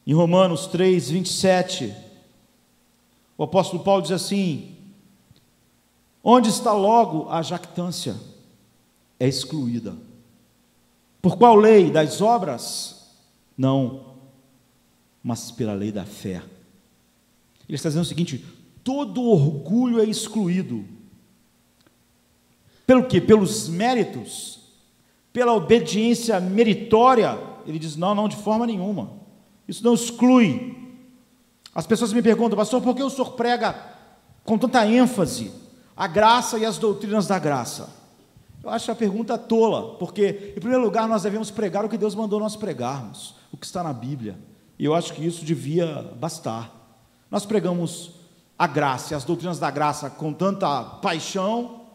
Em Romanos 3, 27, o apóstolo Paulo diz assim: onde está logo a jactância? É excluída. Por qual lei? Das obras? Não, mas pela lei da fé. Ele está dizendo o seguinte: todo orgulho é excluído. Pelo quê? Pelos méritos, pela obediência meritória. Ele diz: não, de forma nenhuma. Isso não exclui. As pessoas me perguntam: pastor, por que o senhor prega com tanta ênfase a graça e as doutrinas da graça? Eu acho a pergunta tola, porque, em primeiro lugar, nós devemos pregar o que Deus mandou nós pregarmos, o que está na Bíblia, e eu acho que isso devia bastar. Nós pregamos a graça e as doutrinas da graça com tanta paixão,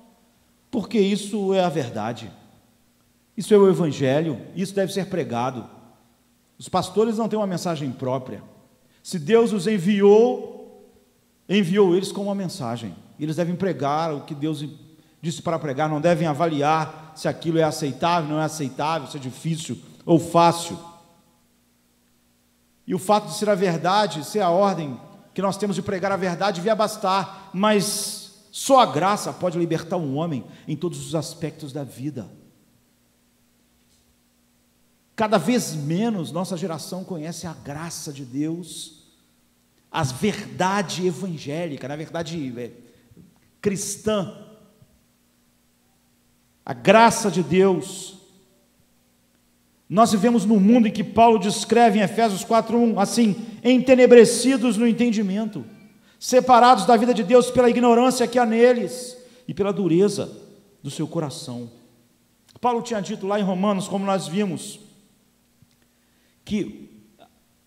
porque isso é a verdade, isso é o Evangelho, isso deve ser pregado. Os pastores não têm uma mensagem própria. Se Deus os enviou eles com uma mensagem, eles devem pregar o que Deus disse para pregar, não devem avaliar se aquilo é aceitável, não é aceitável, se é difícil ou fácil. E o fato de ser a verdade, ser a ordem que nós temos de pregar a verdade, devia bastar, mas só a graça pode libertar um homem em todos os aspectos da vida. Cada vez menos nossa geração conhece a graça de Deus, a verdade evangélica, na verdade cristã, a graça de Deus. Nós vivemos num mundo em que Paulo descreve em Efésios 4:1 assim: entenebrecidos no entendimento, separados da vida de Deus pela ignorância que há neles e pela dureza do seu coração. Paulo tinha dito lá em Romanos, como nós vimos, que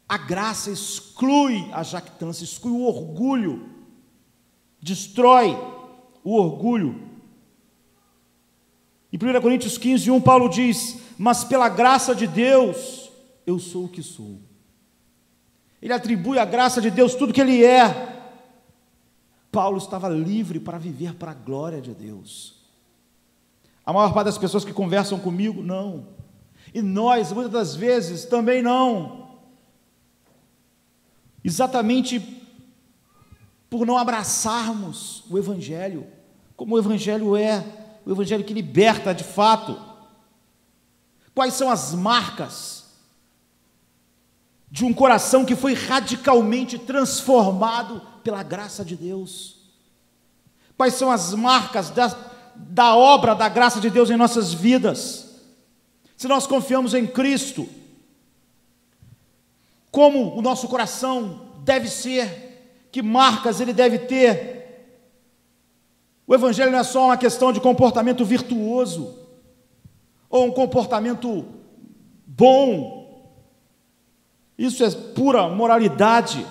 a graça exclui a jactância, exclui o orgulho, destrói o orgulho. Em 1 Coríntios 15:1, Paulo diz: mas pela graça de Deus, eu sou o que sou. Ele atribui à graça de Deus tudo que ele é. Paulo estava livre para viver para a glória de Deus. A maior parte das pessoas que conversam comigo, não. E nós, muitas das vezes, também não. Exatamente por não abraçarmos o Evangelho, como o Evangelho é, o Evangelho que liberta de fato. Quais são as marcas de um coração que foi radicalmente transformado pela graça de Deus? Quais são as marcas da obra da graça de Deus em nossas vidas? Se nós confiamos em Cristo, como o nosso coração deve ser, que marcas ele deve ter? O Evangelho não é só uma questão de comportamento virtuoso, ou um comportamento bom. Isso é pura moralidade.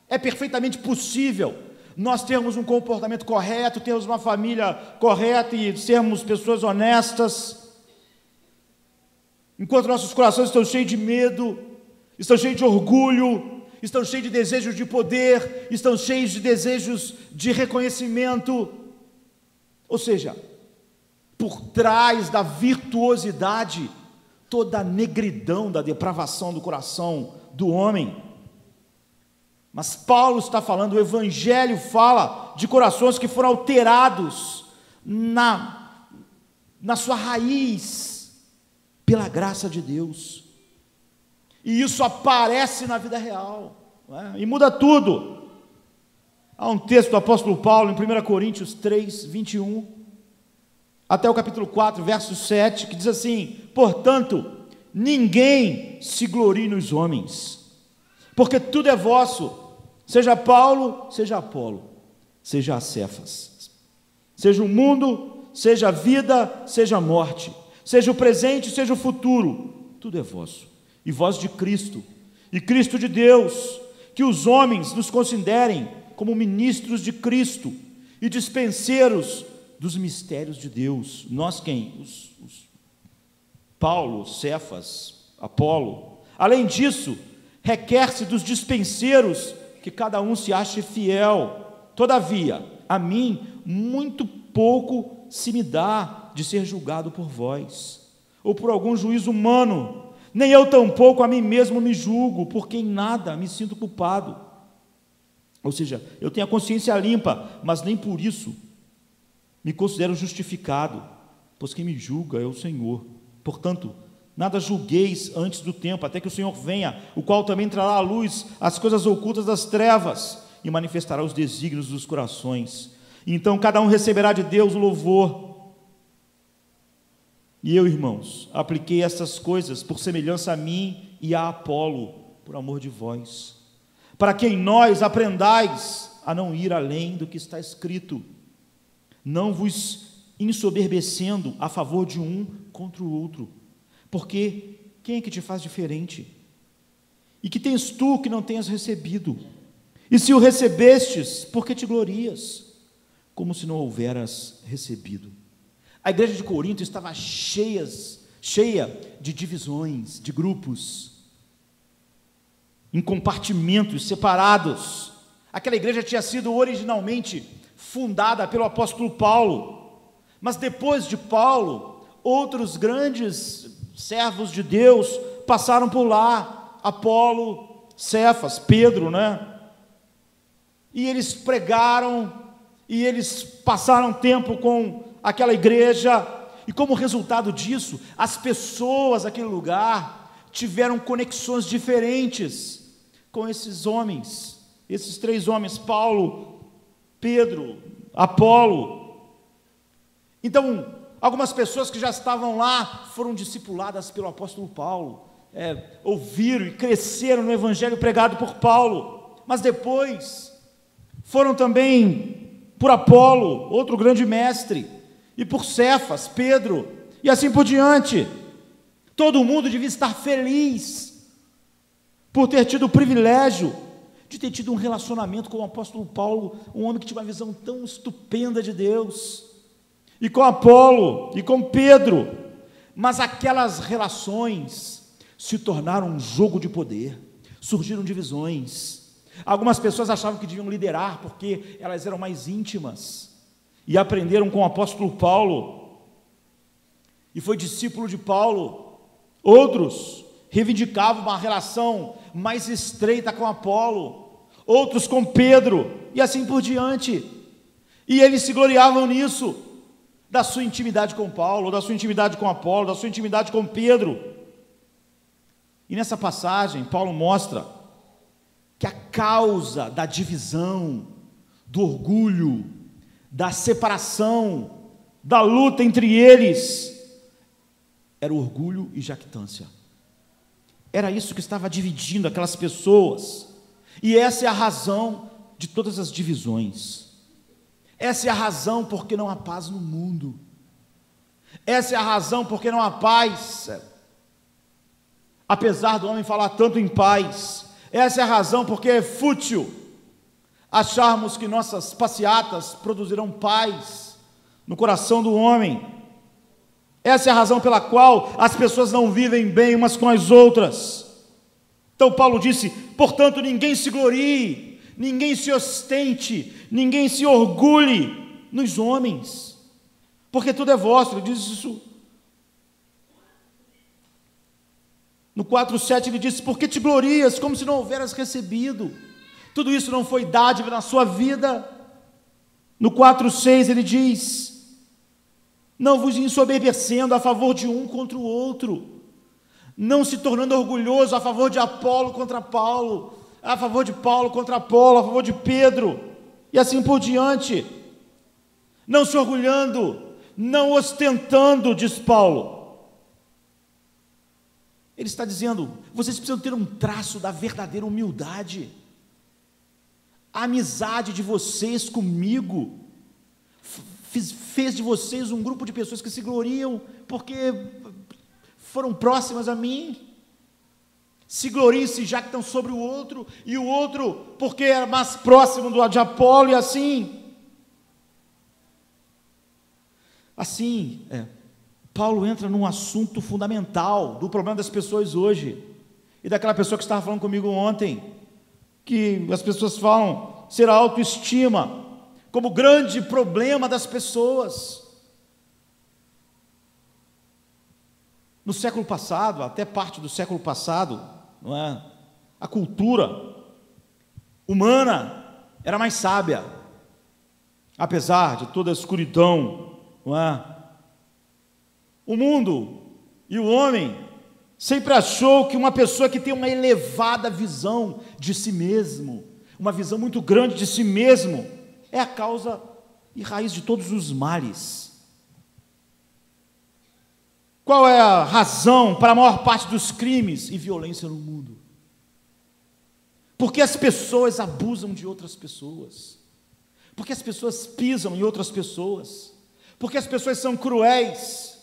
É perfeitamente possível nós termos um comportamento correto, termos uma família correta e sermos pessoas honestas, enquanto nossos corações estão cheios de medo, estão cheios de orgulho, estão cheios de desejos de poder, estão cheios de desejos de reconhecimento. Ou seja, por trás da virtuosidade, toda a negridão da depravação do coração do homem. Mas Paulo está falando, o Evangelho fala de corações que foram alterados na sua raiz, pela graça de Deus. E isso aparece na vida real, não é? E muda tudo. Há um texto do apóstolo Paulo, em 1 Coríntios 3, 21, até o capítulo 4, verso 7, que diz assim: portanto, ninguém se glorie nos homens, porque tudo é vosso, seja Paulo, seja Apolo, seja Cefas, seja o mundo, seja a vida, seja a morte, seja o presente, seja o futuro, tudo é vosso, e vós de Cristo, e Cristo de Deus. Que os homens nos considerem como ministros de Cristo e dispenseiros dos mistérios de Deus. Nós quem? Paulo, Cefas, Apolo. Além disso, requer-se dos dispenseiros que cada um se ache fiel. Todavia, a mim muito pouco se me dá de ser julgado por vós, ou por algum juízo humano, nem eu tampouco a mim mesmo me julgo, porque em nada me sinto culpado. Ou seja, eu tenho a consciência limpa, mas nem por isso me considero justificado, pois quem me julga é o Senhor. Portanto, nada julgueis antes do tempo, até que o Senhor venha, o qual também trará à luz as coisas ocultas das trevas e manifestará os desígnios dos corações. Então cada um receberá de Deus o louvor. E eu, irmãos, apliquei essas coisas por semelhança a mim e a Apolo, por amor de vós, para que em nós aprendais a não ir além do que está escrito, não vos ensoberbecendo a favor de um contra o outro, porque quem é que te faz diferente? E que tens tu que não tenhas recebido? E se o recebestes, por que te glorias, como se não houveras recebido? A igreja de Corinto estava cheia de divisões, de grupos, em compartimentos separados. Aquela igreja tinha sido originalmente fundada pelo apóstolo Paulo, mas depois de Paulo, outros grandes servos de Deus passaram por lá, Apolo, Cefas, Pedro, e eles pregaram, e eles passaram tempo com aquela igreja, e como resultado disso, as pessoas daquele lugar tiveram conexões diferentes com esses homens, esses três homens, Paulo, Pedro, Apolo. Então, algumas pessoas que já estavam lá foram discipuladas pelo apóstolo Paulo, ouviram e cresceram no evangelho pregado por Paulo, mas depois foram também por Apolo, outro grande mestre, e por Cefas, Pedro, e assim por diante. Todo mundo devia estar feliz por ter tido o privilégio de ter tido um relacionamento com o apóstolo Paulo, um homem que tinha uma visão tão estupenda de Deus, e com Apolo, e com Pedro. Mas aquelas relações se tornaram um jogo de poder, surgiram divisões. Algumas pessoas achavam que deviam liderar porque elas eram mais íntimas, e aprenderam com o apóstolo Paulo, e foi discípulo de Paulo. Outros reivindicavam uma relação mais estreita com Apolo, outros com Pedro, e assim por diante, e eles se gloriavam nisso, da sua intimidade com Paulo, da sua intimidade com Apolo, da sua intimidade com Pedro. E nessa passagem, Paulo mostra que a causa da divisão, do orgulho, da separação, da luta entre eles, era o orgulho e jactância. Era isso que estava dividindo aquelas pessoas, e essa é a razão de todas as divisões. Essa é a razão porque não há paz no mundo. Essa é a razão porque não há paz, apesar do homem falar tanto em paz. Essa é a razão porque é fútil acharmos que nossas passeatas produzirão paz no coração do homem. Essa é a razão pela qual as pessoas não vivem bem umas com as outras. Então Paulo disse: portanto, ninguém se glorie, ninguém se ostente, ninguém se orgulhe nos homens, porque tudo é vosso. Ele diz isso no 4:7, ele disse: porque te glorias como se não houveras recebido? Tudo isso não foi dádiva na sua vida. No 4:6 ele diz: não vos ensoberbecendo a favor de um contra o outro, não se tornando orgulhoso a favor de Apolo contra Paulo, a favor de Paulo contra Apolo, a favor de Pedro, e assim por diante, não se orgulhando, não ostentando, diz Paulo. Ele está dizendo: vocês precisam ter um traço da verdadeira humildade. A amizade de vocês comigo fez de vocês um grupo de pessoas que se gloriam porque foram próximas a mim. Se gloriem, se jactam sobre o outro, e o outro porque era mais próximo de Apolo, e assim. Paulo entra num assunto fundamental do problema das pessoas hoje, e daquela pessoa que estava falando comigo ontem, que as pessoas falam ser a autoestima como grande problema das pessoas. No século passado, até parte do século passado, não é? A cultura humana era mais sábia, apesar de toda a escuridão, não é? O mundo e o homem sempre achou que uma pessoa que tem uma elevada visão de si mesmo, uma visão muito grande de si mesmo, é a causa e raiz de todos os males. Qual é a razão para a maior parte dos crimes e violência no mundo? Porque as pessoas abusam de outras pessoas, porque as pessoas pisam em outras pessoas, porque as pessoas são cruéis,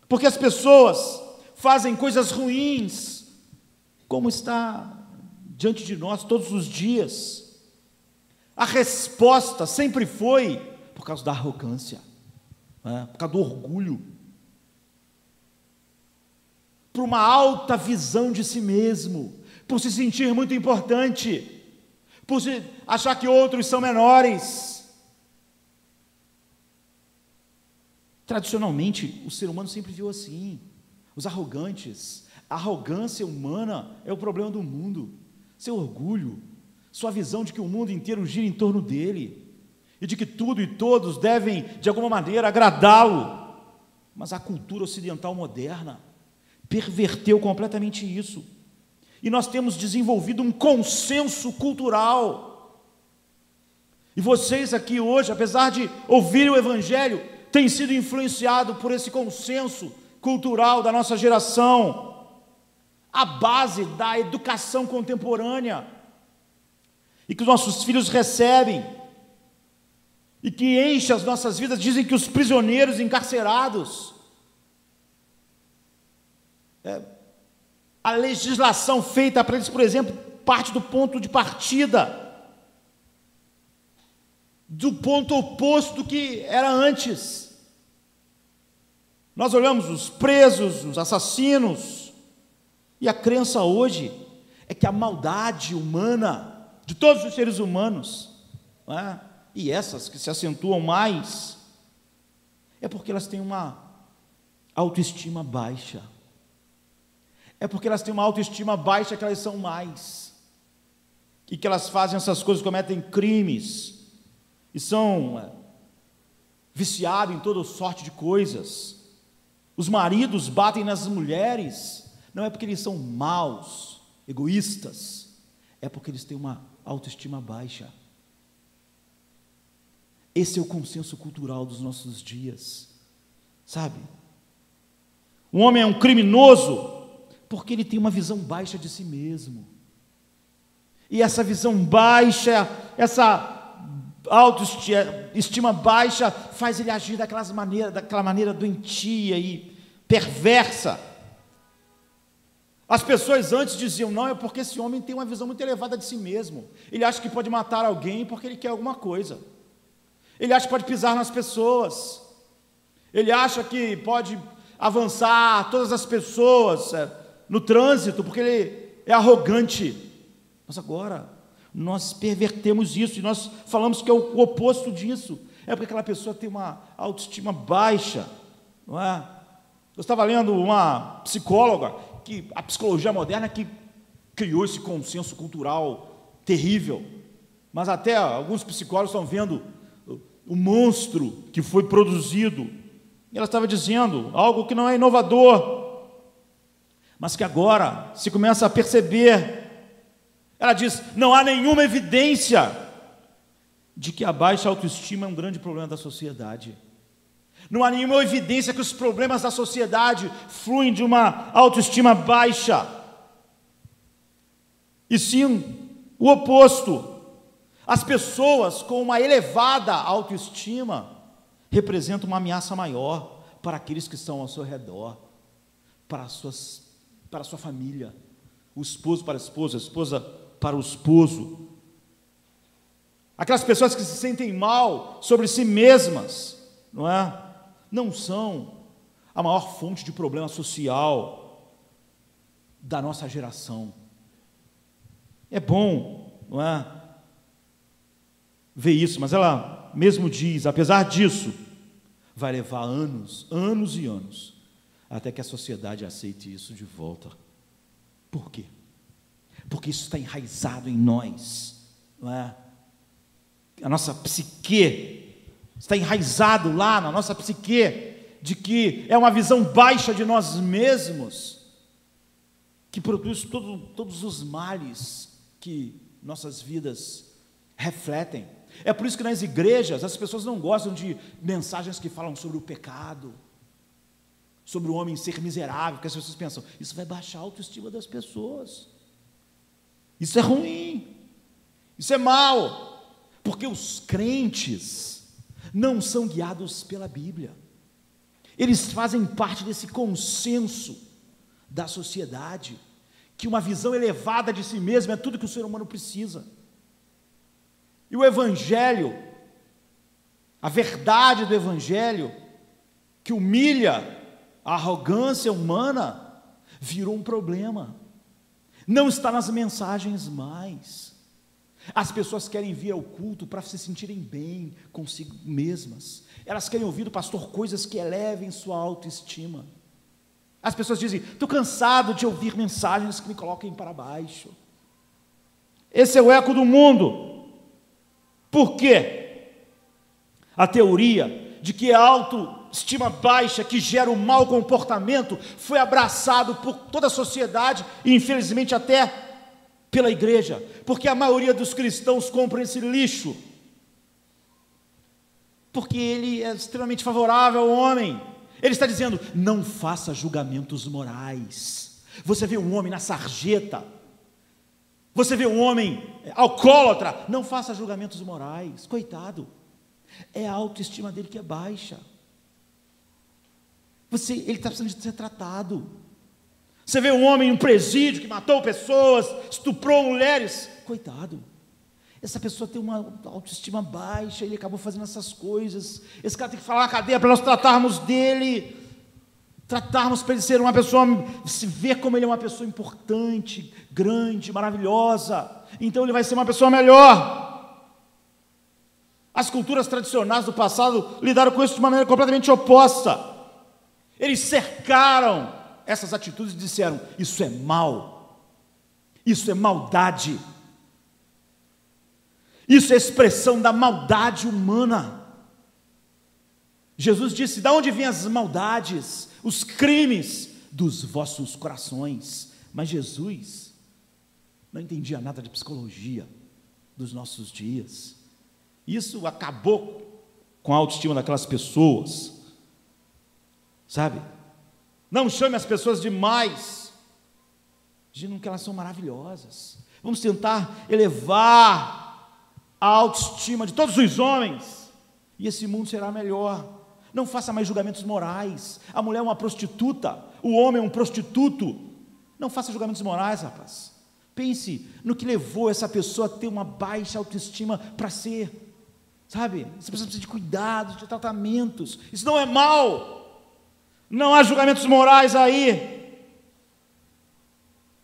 porque as pessoas fazem coisas ruins, como está diante de nós todos os dias. A resposta sempre foi por causa da arrogância, por causa do orgulho, por uma alta visão de si mesmo, por se sentir muito importante, por achar que outros são menores. Tradicionalmente, o ser humano sempre viu assim, os arrogantes. A arrogância humana é o problema do mundo, seu orgulho, sua visão de que o mundo inteiro gira em torno dele, e de que tudo e todos devem, de alguma maneira, agradá-lo. Mas a cultura ocidental moderna perverteu completamente isso, e nós temos desenvolvido um consenso cultural, e vocês aqui hoje, apesar de ouvirem o Evangelho, têm sido influenciados por esse consenso cultural da nossa geração, a base da educação contemporânea, e que os nossos filhos recebem, e que enche as nossas vidas. Dizem que os prisioneiros encarcerados, a legislação feita para eles, por exemplo, parte do ponto de partida, do ponto oposto do que era antes. Nós olhamos os presos, os assassinos, e a crença hoje é que a maldade humana, de todos os seres humanos, e essas que se acentuam mais, é porque elas têm uma autoestima baixa. É porque elas têm uma autoestima baixa que elas são mais, e que elas fazem essas coisas, cometem crimes, e são viciados em toda sorte de coisas. Os maridos batem nas mulheres, não é porque eles são maus, egoístas, é porque eles têm uma autoestima baixa. Esse é o consenso cultural dos nossos dias, sabe? Um homem é um criminoso porque ele tem uma visão baixa de si mesmo, e essa visão baixa, essa autoestima baixa, faz ele agir daquela maneira doentia e perversa. As pessoas antes diziam, não, é porque esse homem tem uma visão muito elevada de si mesmo, ele acha que pode matar alguém porque ele quer alguma coisa, ele acha que pode pisar nas pessoas, ele acha que pode avançar todas as pessoas no trânsito, porque ele é arrogante. Mas agora nós pervertemos isso, e nós falamos que é o oposto disso, é porque aquela pessoa tem uma autoestima baixa, não é? Eu estava lendo uma psicóloga, a psicologia moderna que criou esse consenso cultural terrível, mas até alguns psicólogos estão vendo o monstro que foi produzido, e ela estava dizendo algo que não é inovador, mas que agora se começa a perceber. Ela diz, não há nenhuma evidência de que a baixa autoestima é um grande problema da sociedade. Não há nenhuma evidência que os problemas da sociedade fluem de uma autoestima baixa, e sim o oposto. As pessoas com uma elevada autoestima representam uma ameaça maior para aqueles que estão ao seu redor, para a sua família, o esposo para a esposa para o esposo. Aquelas pessoas que se sentem mal sobre si mesmas, não é? Não são a maior fonte de problema social da nossa geração. É bom, não é, ver isso, mas ela mesmo diz, apesar disso, vai levar anos, anos e anos, até que a sociedade aceite isso de volta. Por quê? Porque isso está enraizado em nós, não é? A nossa psique está enraizado lá na nossa psique, de que é uma visão baixa de nós mesmos, que produz todos os males que nossas vidas refletem. É por isso que nas igrejas as pessoas não gostam de mensagens que falam sobre o pecado, sobre o homem ser miserável, porque as pessoas pensam, isso vai baixar a autoestima das pessoas, isso é ruim, isso é mal, porque os crentes não são guiados pela Bíblia, eles fazem parte desse consenso da sociedade, que uma visão elevada de si mesmo é tudo que o ser humano precisa. E o Evangelho, a verdade do Evangelho, que humilha a arrogância humana, virou um problema. Não está nas mensagens mais. As pessoas querem vir ao culto para se sentirem bem consigo mesmas. Elas querem ouvir do pastor coisas que elevem sua autoestima. As pessoas dizem, estou cansado de ouvir mensagens que me coloquem para baixo. Esse é o eco do mundo. Por quê? A teoria de que a autoestima baixa que gera o mau comportamento foi abraçado por toda a sociedade e infelizmente até pela igreja, porque a maioria dos cristãos compra esse lixo, porque ele é extremamente favorável ao homem. Ele está dizendo, não faça julgamentos morais. Você vê um homem na sarjeta, você vê um homem alcoólatra, não faça julgamentos morais, coitado, é a autoestima dele que é baixa, ele está precisando de ser tratado. Você vê um homem em um presídio que matou pessoas, estuprou mulheres, coitado, essa pessoa tem uma autoestima baixa, ele acabou fazendo essas coisas, esse cara tem que falar na cadeia para nós tratarmos dele, tratarmos para ele ser uma pessoa, se ver como ele é uma pessoa importante, grande, maravilhosa, então ele vai ser uma pessoa melhor. As culturas tradicionais do passado lidaram com isso de uma maneira completamente oposta. Eles cercaram essas atitudes e disseram, isso é mal, isso é maldade, isso é expressão da maldade humana. Jesus disse, de onde vêm as maldades, os crimes dos vossos corações? Mas Jesus não entendia nada de psicologia dos nossos dias. Isso acabou com a autoestima daquelas pessoas, sabe? Não chame as pessoas demais, dizendo que elas são maravilhosas. Vamos tentar elevar a autoestima de todos os homens, e esse mundo será melhor. Não faça mais julgamentos morais. A mulher é uma prostituta, o homem é um prostituto. Não faça julgamentos morais, rapaz. Pense no que levou essa pessoa a ter uma baixa autoestima para ser, sabe? Essa pessoa precisa de cuidados, de tratamentos. Isso não é mal. Não há julgamentos morais aí.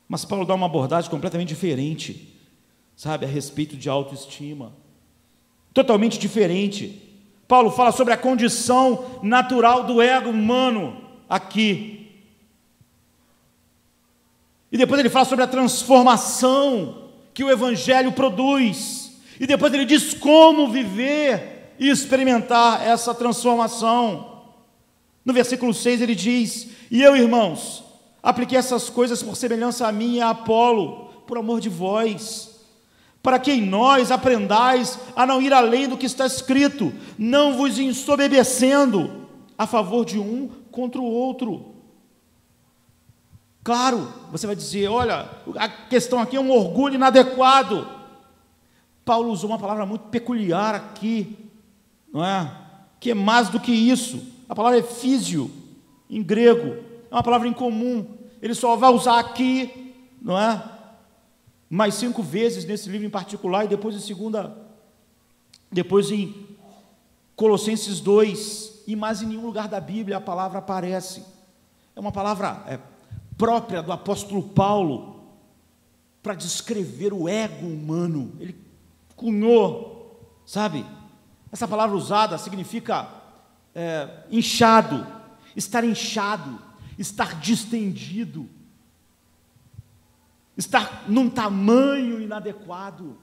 Mas Paulo dá uma abordagem completamente diferente, sabe, a respeito de autoestima. Totalmente diferente. Paulo fala sobre a condição natural do ego humano aqui. E depois ele fala sobre a transformação que o Evangelho produz. E depois ele diz como viver e experimentar essa transformação. No versículo 6 ele diz, e eu, irmãos, apliquei essas coisas por semelhança a mim e a Apolo, por amor de vós, para que em nós aprendais a não ir além do que está escrito, não vos ensoberbecendo a favor de um contra o outro. Claro, você vai dizer, olha, a questão aqui é um orgulho inadequado. Paulo usou uma palavra muito peculiar aqui, não é? Que é mais do que isso. A palavra é físio, em grego, é uma palavra incomum. Ele só vai usar aqui, não é? Mais 5 vezes nesse livro em particular, e depois em Colossenses 2, e mais em nenhum lugar da Bíblia a palavra aparece. É uma palavra própria do apóstolo Paulo, para descrever o ego humano. Ele cunhou, sabe? Essa palavra usada significa inchado, estar inchado, estar distendido, estar num tamanho inadequado.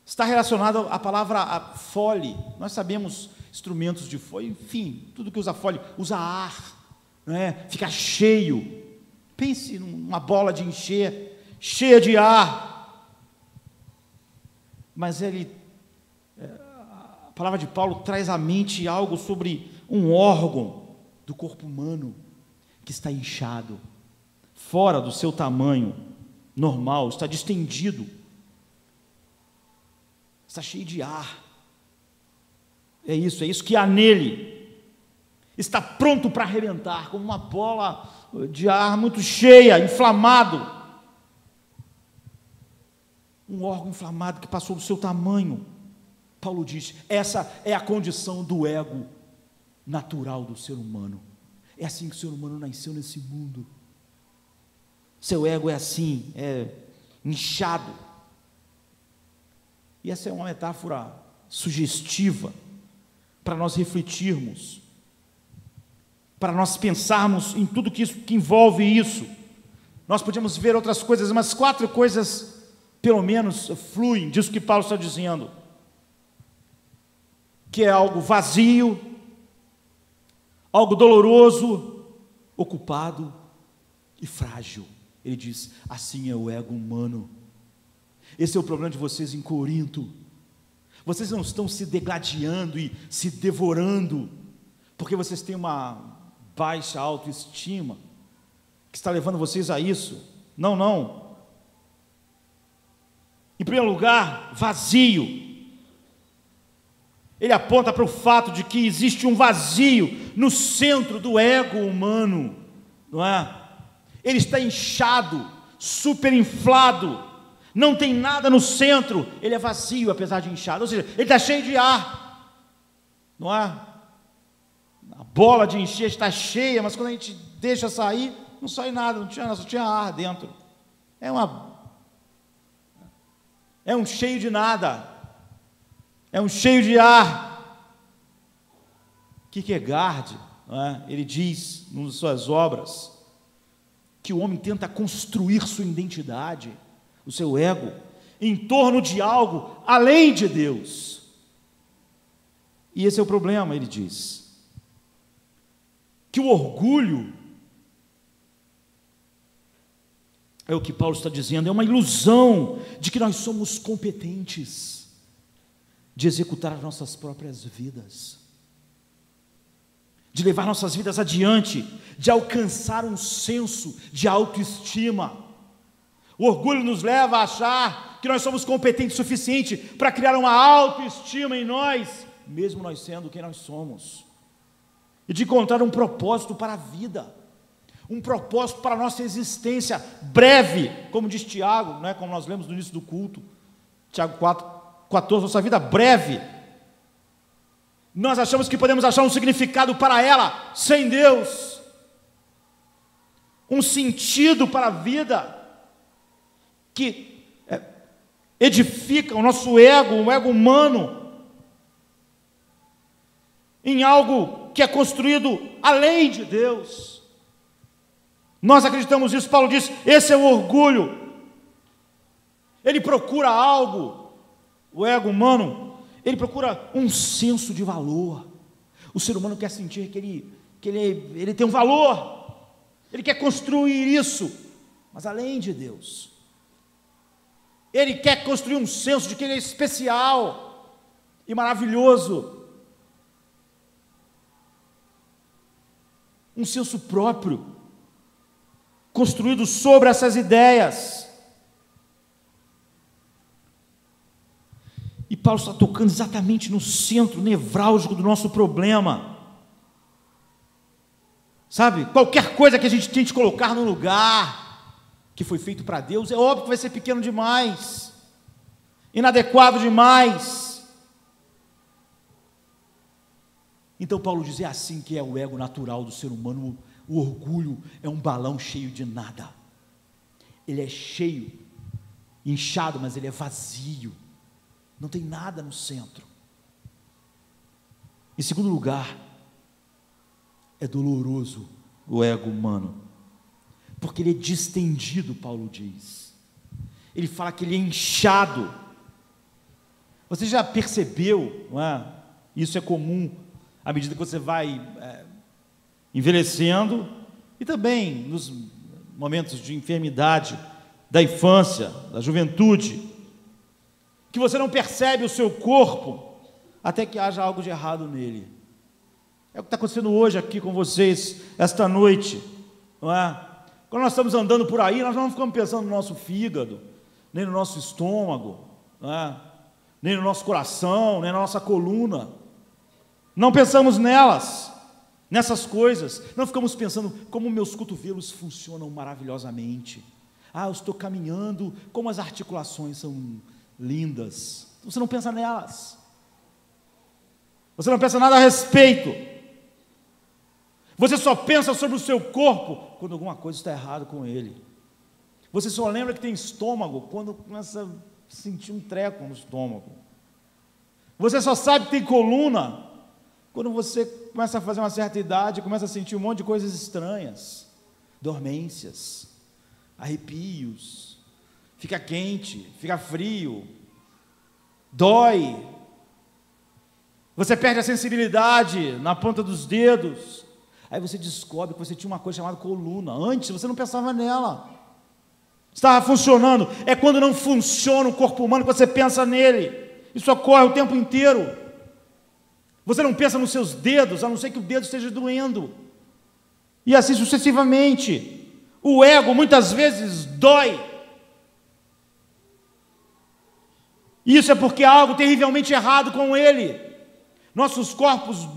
Está relacionado à palavra fole. Nós sabemos instrumentos de fole, enfim, tudo que usa fole, usa ar, não é? Fica cheio. Pense numa bola de encher, cheia de ar. Mas a palavra de Paulo traz à mente algo sobre um órgão do corpo humano que está inchado, fora do seu tamanho normal, está distendido, está cheio de ar. É isso que há nele. Está pronto para arrebentar, como uma bola de ar muito cheia, inflamado. Um órgão inflamado que passou do seu tamanho. Paulo diz, essa é a condição do ego natural do ser humano. É assim que o ser humano nasceu nesse mundo. Seu ego é assim, é inchado. E essa é uma metáfora sugestiva para nós refletirmos, para nós pensarmos em tudo que envolve isso. Nós podemos ver outras coisas, mas 4 coisas, pelo menos, fluem disso que Paulo está dizendo, que é algo vazio, algo doloroso, ocupado e frágil. Ele diz, assim é o ego humano. Esse é o problema de vocês em Corinto. Vocês não estão se degladiando e se devorando, porque vocês têm uma baixa autoestima, que está levando vocês a isso. Não, não. Em primeiro lugar, vazio. Ele aponta para o fato de que existe um vazio no centro do ego humano, não é? Ele está inchado, superinflado, não tem nada no centro, ele é vazio apesar de inchado, ou seja, ele está cheio de ar, não é? A bola de encher está cheia, mas quando a gente deixa sair, não sai nada, só tinha ar dentro. É um cheio de nada, é um cheio de ar. Kierkegaard, não é? Ele diz, numa de suas obras, que o homem tenta construir sua identidade, o seu ego, em torno de algo além de Deus. E esse é o problema, ele diz. Que o orgulho, é o que Paulo está dizendo, é uma ilusão de que nós somos competentes de executar as nossas próprias vidas, de levar nossas vidas adiante, de alcançar um senso de autoestima. O orgulho nos leva a achar que nós somos competentes o suficiente para criar uma autoestima em nós, mesmo nós sendo quem nós somos, e de encontrar um propósito para a vida, um propósito para a nossa existência breve, como diz Tiago, né, como nós lemos no início do culto, Tiago 4:14, nossa vida breve. Nós achamos que podemos achar um significado para ela sem Deus, um sentido para a vida que edifica o nosso ego, o ego humano, em algo que é construído além de Deus. Nós acreditamos nisso. Paulo diz, esse é o orgulho. Ele procura algo, o ego humano, ele procura um senso de valor. O ser humano quer sentir que ele tem um valor, ele quer construir isso, mas além de Deus. Ele quer construir um senso de que ele é especial e maravilhoso, um senso próprio, construído sobre essas ideias. E Paulo está tocando exatamente no centro nevrálgico do nosso problema. Sabe, qualquer coisa que a gente tente colocar no lugar que foi feito para Deus, é óbvio que vai ser pequeno demais, inadequado demais. Então Paulo diz, é assim que é o ego natural do ser humano. O orgulho é um balão cheio de nada. Ele é cheio, inchado, mas ele é vazio, não tem nada no centro. Em segundo lugar, É doloroso o ego humano, porque ele é distendido, Paulo diz. Ele fala que ele é inchado. Você já percebeu, não é? Isso é comum à medida que você vai envelhecendo, e também nos momentos de enfermidade, da infância, da juventude, que você não percebe o seu corpo, até que haja algo de errado nele. É o que está acontecendo hoje aqui com vocês, esta noite, não é? Quando nós estamos andando por aí, nós não ficamos pensando no nosso fígado, nem no nosso estômago, não é? Nem no nosso coração, nem na nossa coluna. Não pensamos nessas coisas. Não ficamos pensando como meus cotovelos funcionam maravilhosamente. Eu estou caminhando, como as articulações são lindas. Você não pensa nelas. Você não pensa nada a respeito. Você só pensa sobre o seu corpo quando alguma coisa está errada com ele. Você só lembra que tem estômago quando começa a sentir um treco no estômago. Você só sabe que tem coluna quando você começa a fazer uma certa idade, começa a sentir um monte de coisas estranhas, dormências, arrepios, fica quente, fica frio, dói. Você perde a sensibilidade na ponta dos dedos. Aí você descobre que você tinha uma coisa chamada coluna. Antes você não pensava nela. Estava funcionando. É quando não funciona o corpo humano que você pensa nele. Isso ocorre o tempo inteiro. Você não pensa nos seus dedos, a não ser que o dedo esteja doendo. E assim sucessivamente. O ego muitas vezes dói. Isso é porque há algo terrivelmente errado com ele. Nossos corpos,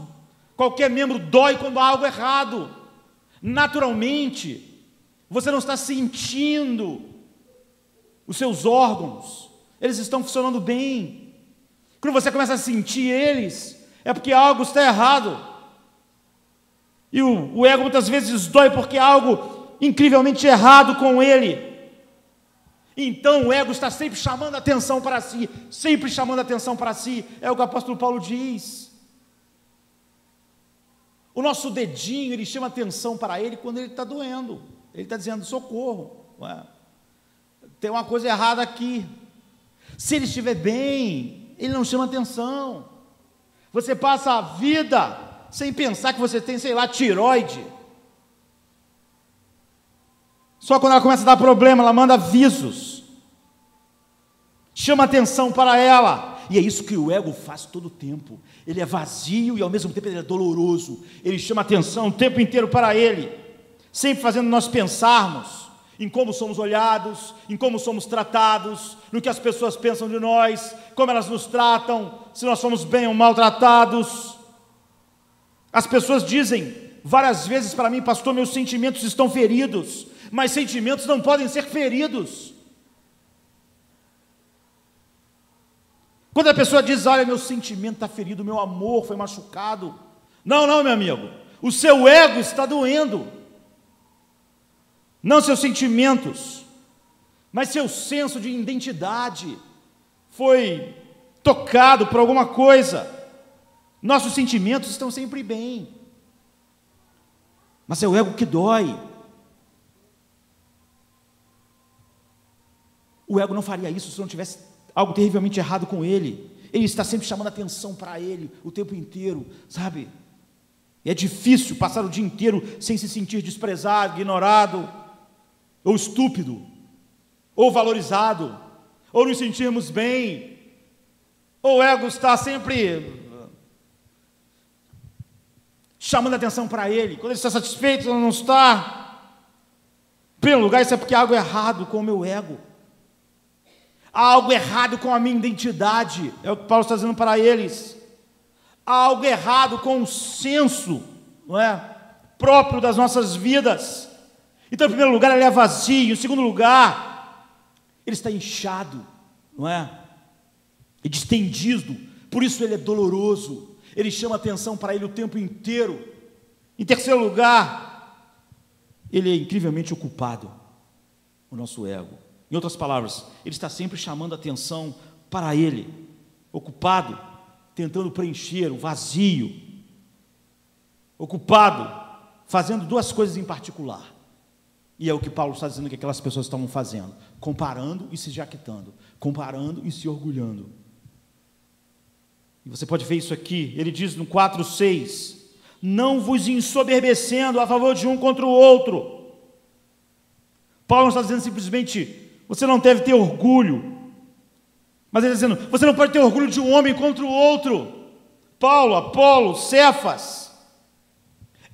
qualquer membro dói quando há algo errado. Naturalmente, você não está sentindo os seus órgãos, eles estão funcionando bem. Quando você começa a sentir eles, é porque algo está errado. E o ego muitas vezes dói porque há algo incrivelmente errado com ele. Então o ego está sempre chamando a atenção para si, sempre chamando a atenção para si. É o que o apóstolo Paulo diz. O nosso dedinho, ele chama atenção para ele quando ele está doendo. Ele está dizendo, socorro, tem uma coisa errada aqui. Se ele estiver bem, ele não chama atenção. Você passa a vida sem pensar que você tem, sei lá, tireoide. Só quando ela começa a dar problema, ela manda avisos. Chama atenção para ela. E é isso que o ego faz todo o tempo. Ele é vazio e ao mesmo tempo ele é doloroso. Ele chama atenção o tempo inteiro para ele, sempre fazendo nós pensarmos em como somos olhados, em como somos tratados, no que as pessoas pensam de nós, como elas nos tratam, se nós somos bem ou mal tratados. As pessoas dizem várias vezes para mim, pastor, meus sentimentos estão feridos, mas sentimentos não podem ser feridos. Quando a pessoa diz, olha, meu sentimento está ferido, meu amor foi machucado. Não, meu amigo, o seu ego está doendo. Não seus sentimentos, mas seu senso de identidade foi tocado por alguma coisa. Nossos sentimentos estão sempre bem, mas é o ego que dói. O ego não faria isso se não tivesse algo terrivelmente errado com ele. Ele está sempre chamando atenção para ele o tempo inteiro, sabe? E é difícil passar o dia inteiro sem se sentir desprezado, ignorado, ou estúpido, ou valorizado, ou nos sentirmos bem. Ou o ego está sempre chamando atenção para ele. Quando ele está satisfeito, ou não está. Em primeiro lugar, isso é porque há algo errado com o meu ego. Há algo errado com a minha identidade. É o que Paulo está dizendo para eles. Há algo errado com o senso, não é, próprio das nossas vidas. Então, em primeiro lugar, ele é vazio. Em segundo lugar, ele está inchado, não é? E distendido. Por isso ele é doloroso. Ele chama atenção para ele o tempo inteiro. Em terceiro lugar, ele é incrivelmente ocupado, o nosso ego. Em outras palavras, ele está sempre chamando atenção para ele, ocupado, tentando preencher o vazio, ocupado, fazendo duas coisas em particular. E é o que Paulo está dizendo que aquelas pessoas estavam fazendo: comparando e se jactando, comparando e se orgulhando. E você pode ver isso aqui, ele diz no 4:6, não vos ensoberbecendo a favor de um contra o outro. Paulo não está dizendo simplesmente, você não deve ter orgulho, mas ele está dizendo, você não pode ter orgulho de um homem contra o outro. Paulo, Apolo, Cefas,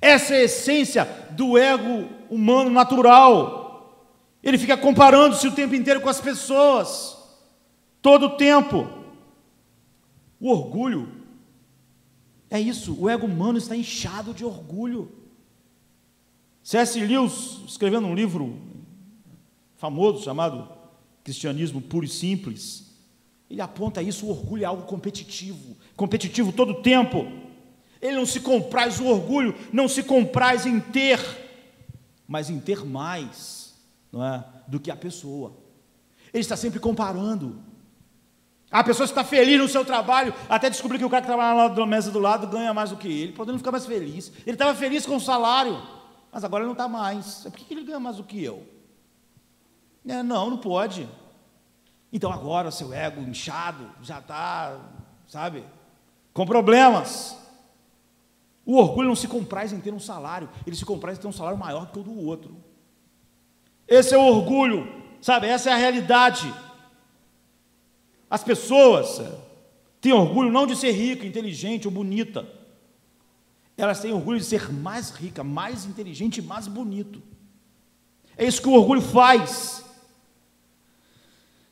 essa é a essência do ego humano natural. Ele fica comparando-se o tempo inteiro com as pessoas, todo o tempo. O orgulho é isso, o ego humano está inchado de orgulho. C.S. Lewis, escrevendo um livro famoso chamado Cristianismo Puro e Simples, ele aponta isso: o orgulho é algo competitivo todo o tempo. Ele não se compraz, o orgulho não se compraz em ter, mas em ter mais, não é, do que a pessoa. Ele está sempre comparando. A pessoa está feliz no seu trabalho, até descobrir que o cara que trabalha na mesa do lado ganha mais do que ele, podendo ficar mais feliz. Ele estava feliz com o salário, mas agora ele não está mais. Por que ele ganha mais do que eu? Não pode. Então agora seu ego inchado já está, sabe, com problemas. O orgulho não se compraz em ter um salário, ele se compraz em ter um salário maior do que o do outro. Esse é o orgulho, sabe, essa é a realidade. As pessoas têm orgulho não de ser rica, inteligente ou bonita. Elas têm orgulho de ser mais rica, mais inteligente e mais bonito. É isso que o orgulho faz.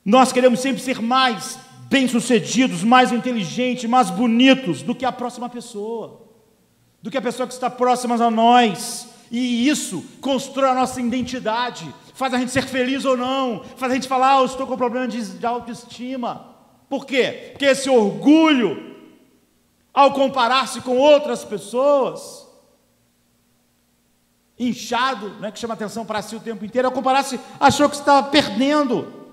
Nós queremos sempre ser mais bem-sucedidos, mais inteligentes, mais bonitos do que a próxima pessoa, do que a pessoa que está próxima a nós. E isso constrói a nossa identidade, faz a gente ser feliz ou não, faz a gente falar, eu estou com problema de autoestima. Por quê? Porque esse orgulho, ao comparar-se com outras pessoas, inchado, né, que chama atenção para si o tempo inteiro, ao comparar-se, achou que estava perdendo.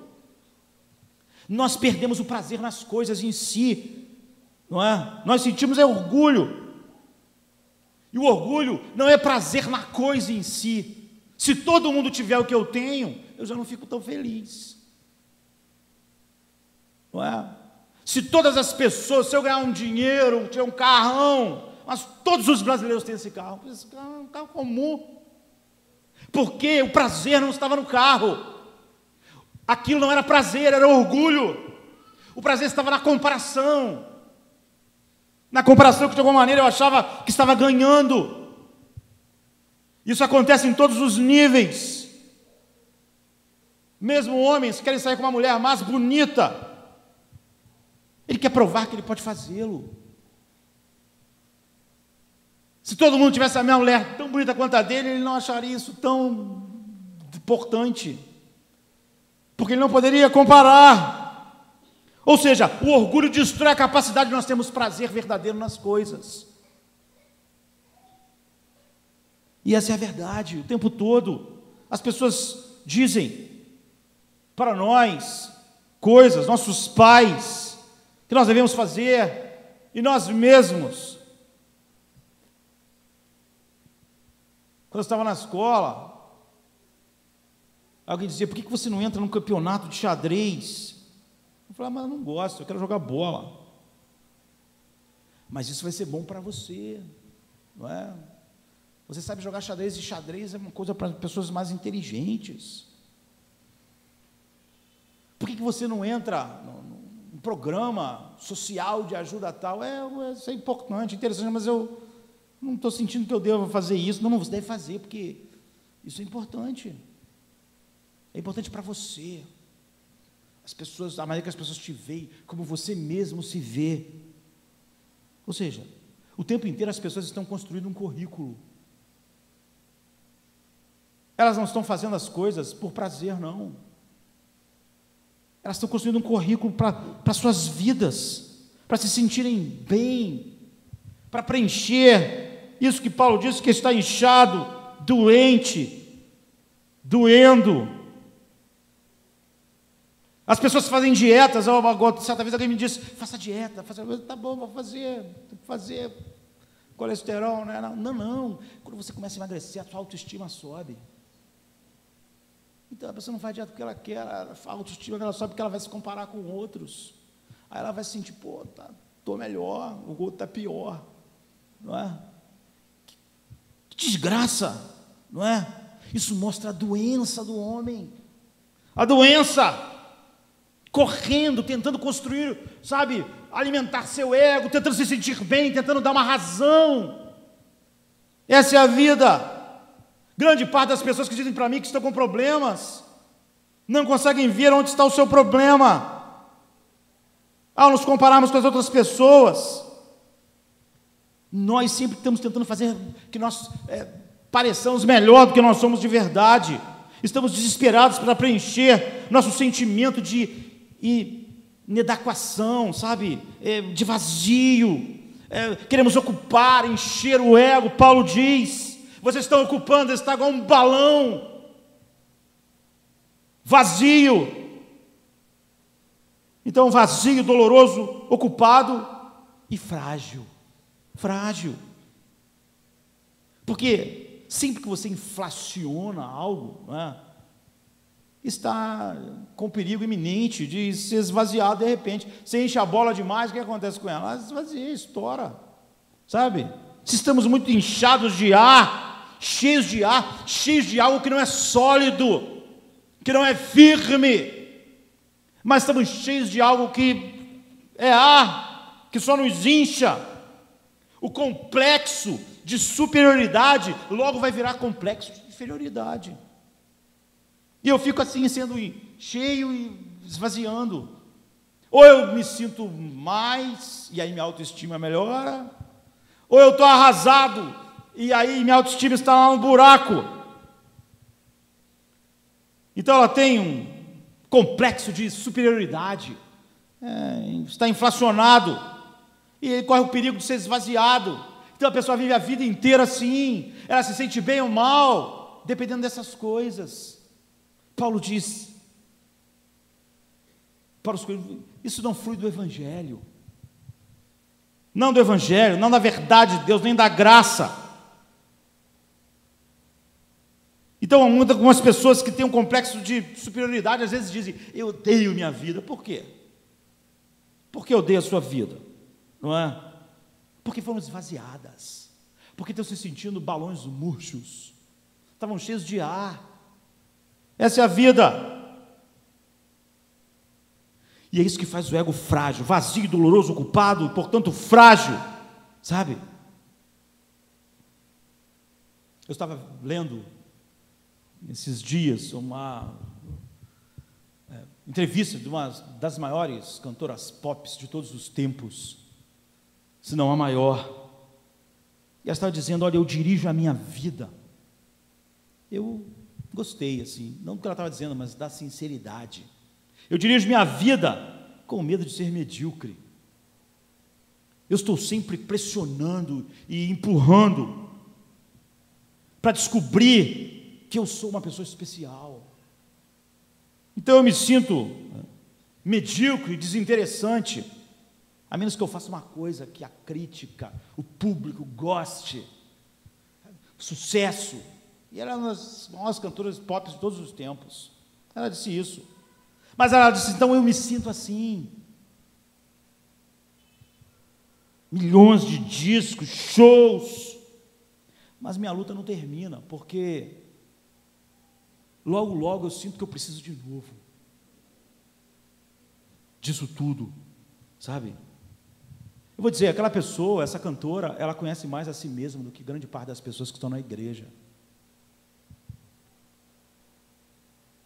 Nós perdemos o prazer nas coisas em si, não é? Nós sentimos orgulho. E o orgulho não é prazer na coisa em si. Se todo mundo tiver o que eu tenho, eu já não fico tão feliz. Não é? Se todas as pessoas, se eu ganhar um dinheiro, tiver um carrão, mas todos os brasileiros têm esse carro é um carro comum. Porque o prazer não estava no carro. Aquilo não era prazer, era orgulho. O prazer estava na comparação. Na comparação que de alguma maneira eu achava que estava ganhando. Isso acontece em todos os níveis. Mesmo homens que querem sair com uma mulher mais bonita, ele quer provar que ele pode fazê-lo. Se todo mundo tivesse a minha mulher tão bonita quanto a dele, ele não acharia isso tão importante, porque ele não poderia comparar. Ou seja, o orgulho destrói a capacidade de nós termos prazer verdadeiro nas coisas. E essa é a verdade, o tempo todo. As pessoas dizem para nós coisas, nossos pais, que nós devemos fazer, e nós mesmos. Quando eu estava na escola, alguém dizia, por que você não entra num campeonato de xadrez? Eu falava, mas eu não gosto, eu quero jogar bola. Mas isso vai ser bom para você, não é? Você sabe jogar xadrez, e xadrez é uma coisa para pessoas mais inteligentes. Por que você não entra num programa social de ajuda tal? Isso é importante, interessante, mas eu não estou sentindo que eu devo fazer isso. Não, você deve fazer, porque isso é importante. É importante para você. As pessoas, a maneira que as pessoas te veem, como você mesmo se vê. Ou seja, o tempo inteiro as pessoas estão construindo um currículo. Elas não estão fazendo as coisas por prazer, não. Elas estão construindo um currículo para suas vidas, para se sentirem bem, para preencher isso que Paulo disse, que está inchado, doente, doendo. As pessoas fazem dietas. Certa vez alguém me disse, faça dieta, tá bom, vou fazer, tem que fazer. colesterol, né? Não. Quando você começa a emagrecer, a sua autoestima sobe. Então a pessoa não faz dieta porque ela quer, a autoestima dela sobe porque ela vai se comparar com outros. Aí ela vai se sentir, estou melhor, o outro está pior, não é? Que desgraça, não é? Isso mostra a doença do homem, a doença, correndo, tentando construir, sabe, alimentar seu ego, tentando se sentir bem, tentando dar uma razão. Essa é a vida. Grande parte das pessoas que dizem para mim que estão com problemas, não conseguem ver onde está o seu problema, ao nos compararmos com as outras pessoas. Nós sempre estamos tentando fazer que nós pareçamos melhor do que nós somos de verdade. Estamos desesperados para preencher nosso sentimento de inadequação, sabe, de vazio. Queremos ocupar, encher o ego. Paulo diz: vocês estão ocupando, está igual um balão vazio. Então, vazio, doloroso, ocupado e frágil. Porque sempre que você inflaciona algo, não é, está com perigo iminente de se esvaziar de repente. Você enche a bola demais, o que acontece com ela? Ela esvazia, estoura, sabe? Se estamos muito inchados de ar, cheios de algo que não é sólido, que não é firme, mas estamos cheios de algo que é ar, que só nos incha. O complexo de superioridade logo vai virar complexo de inferioridade. E eu fico assim, sendo cheio e esvaziando. Ou eu me sinto mais, e aí minha autoestima melhora, ou eu estou arrasado, e aí minha autoestima está lá no buraco. Então ela tem um complexo de superioridade, está inflacionado, e ele corre o perigo de ser esvaziado. Então a pessoa vive a vida inteira assim, ela se sente bem ou mal, dependendo dessas coisas. Paulo diz para os coríntios: isso não flui do Evangelho, não do Evangelho, não da verdade de Deus, nem da graça. Então, algumas pessoas que têm um complexo de superioridade, às vezes dizem: eu odeio minha vida. Por quê? Por que odeia a sua vida? Não é? Porque foram esvaziadas, porque estão se sentindo balões murchos, estavam cheios de ar. Essa é a vida. E é isso que faz o ego frágil, vazio, doloroso, ocupado, portanto frágil, sabe? Eu estava lendo esses dias uma entrevista de uma das maiores cantoras pop de todos os tempos, se não a maior, e ela estava dizendo: olha, eu dirijo a minha vida. Eu gostei, assim, não do que ela estava dizendo, mas da sinceridade. Eu dirijo minha vida com medo de ser medíocre. Eu estou sempre pressionando e empurrando para descobrir que eu sou uma pessoa especial. Então eu me sinto medíocre, desinteressante, a menos que eu faça uma coisa que a crítica, o público goste, sucesso. E ela é uma das maiores cantoras pop de todos os tempos. Ela disse isso. Mas ela disse: então eu me sinto assim. Milhões de discos, shows. Mas minha luta não termina, porque logo, logo eu sinto que eu preciso de novo disso tudo, sabe? Eu vou dizer, aquela pessoa, essa cantora, ela conhece mais a si mesma do que grande parte das pessoas que estão na igreja.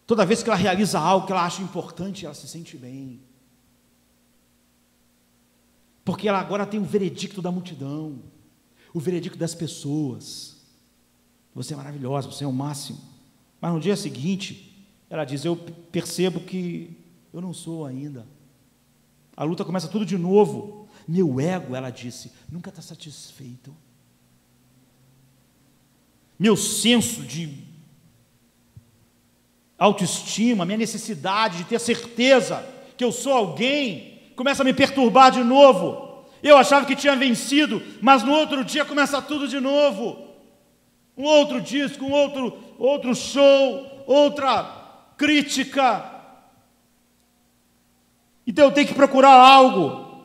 Toda vez que ela realiza algo que ela acha importante, ela se sente bem. Porque ela agora tem o veredicto da multidão, o veredicto das pessoas. Você é maravilhosa, você é o máximo. Mas no dia seguinte, ela diz: eu percebo que eu não sou ainda. A luta começa tudo de novo. Meu ego, ela disse, nunca está satisfeito. Meu senso de autoestima, minha necessidade de ter certeza que eu sou alguém, começa a me perturbar de novo. Eu achava que tinha vencido, mas no outro dia começa tudo de novo. Um outro disco, outro show, outra crítica. Então eu tenho que procurar algo,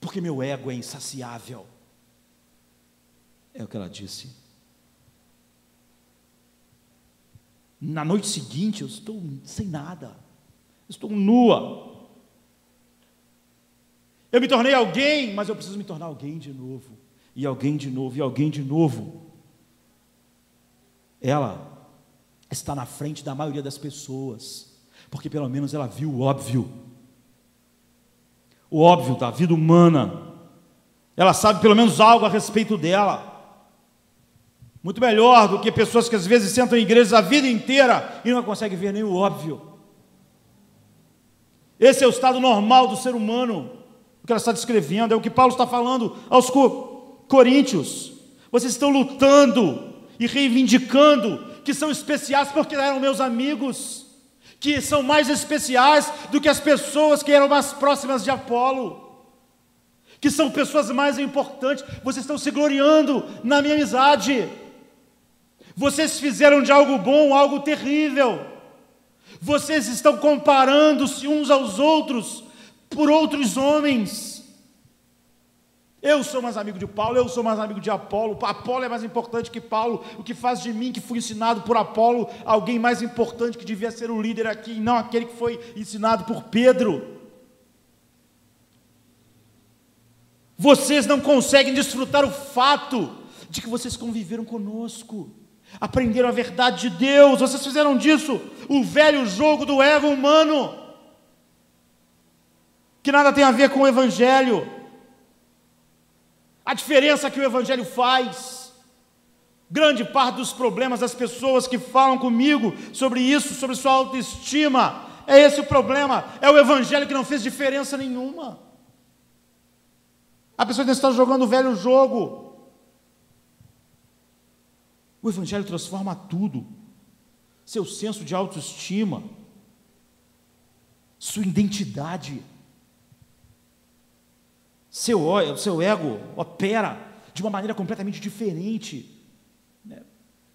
porque meu ego é insaciável. É o que ela disse. Na noite seguinte eu estou sem nada, estou nua. Eu me tornei alguém, mas eu preciso me tornar alguém de novo, e alguém de novo, e alguém de novo. Ela está na frente da maioria das pessoas, porque pelo menos ela viu o óbvio da vida humana. Ela sabe pelo menos algo a respeito dela. Muito melhor do que pessoas que às vezes sentam em igrejas a vida inteira e não conseguem ver nem o óbvio. Esse é o estado normal do ser humano. O que ela está descrevendo é o que Paulo está falando aos coríntios. Vocês estão lutando e reivindicando que são especiais porque eram meus amigos, que são mais especiais do que as pessoas que eram mais próximas de Apolo, que são pessoas mais importantes. Vocês estão se gloriando na minha amizade. Vocês fizeram de algo bom algo terrível. Vocês estão comparando-se uns aos outros por outros homens. Eu sou mais amigo de Paulo, eu sou mais amigo de Apolo. Apolo é mais importante que Paulo. O que faz de mim, que fui ensinado por Apolo, alguém mais importante que devia ser o líder aqui, e não aquele que foi ensinado por Pedro. Vocês não conseguem desfrutar o fato de que vocês conviveram conosco, aprenderam a verdade de Deus. Vocês fizeram disso o velho jogo do ego humano, que nada tem a ver com o Evangelho. A diferença que o Evangelho faz, grande parte dos problemas das pessoas que falam comigo sobre isso, sobre sua autoestima, é esse o problema. É o Evangelho que não fez diferença nenhuma. A pessoa ainda está jogando o velho jogo. O Evangelho transforma tudo. Seu senso de autoestima, sua identidade. Seu ego opera de uma maneira completamente diferente, né?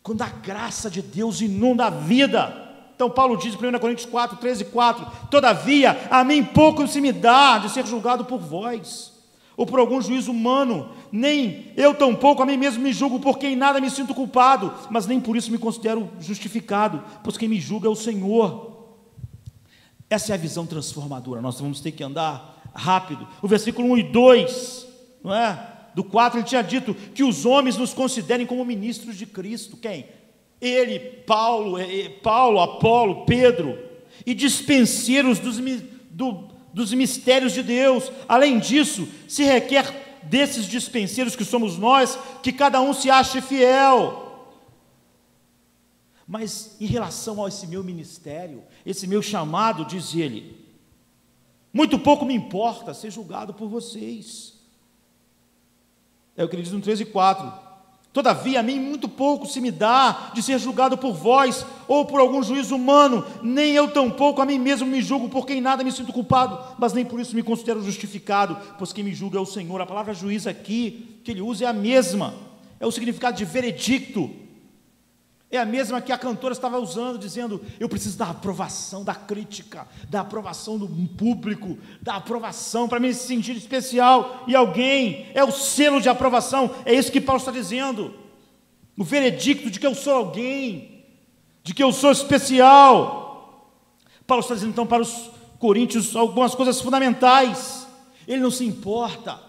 Quando a graça de Deus inunda a vida. Então Paulo diz em 1 Coríntios 4, 13 e 4: todavia a mim pouco se me dá de ser julgado por vós, ou por algum juízo humano, nem eu tampouco a mim mesmo me julgo, porque em nada me sinto culpado, mas nem por isso me considero justificado, pois quem me julga é o Senhor. Essa é a visão transformadora. Nós vamos ter que andar rápido. O versículo 1 e 2, não é? Do 4, ele tinha dito que os homens nos considerem como ministros de Cristo. Quem? Ele, Paulo, Apolo, Pedro, e dispenseiros dos mistérios de Deus. Além disso, se requer desses dispenseiros, que somos nós, que cada um se ache fiel. Mas em relação a esse meu ministério, esse meu chamado, diz ele, muito pouco me importa ser julgado por vocês. É o que ele diz no 13 e 4. Todavia a mim muito pouco se me dá de ser julgado por vós, ou por algum juízo humano, nem eu tampouco a mim mesmo me julgo, porque em nada me sinto culpado, mas nem por isso me considero justificado, pois quem me julga é o Senhor. A palavra juiz aqui, que ele usa, é a mesma, é o significado de veredicto, é a mesma que a cantora estava usando, dizendo, eu preciso da aprovação, da crítica, da aprovação do público, da aprovação para me sentir especial, e alguém, é o selo de aprovação. É isso que Paulo está dizendo, o veredicto de que eu sou alguém, de que eu sou especial. Paulo está dizendo então para os coríntios algumas coisas fundamentais. Ele não se importa.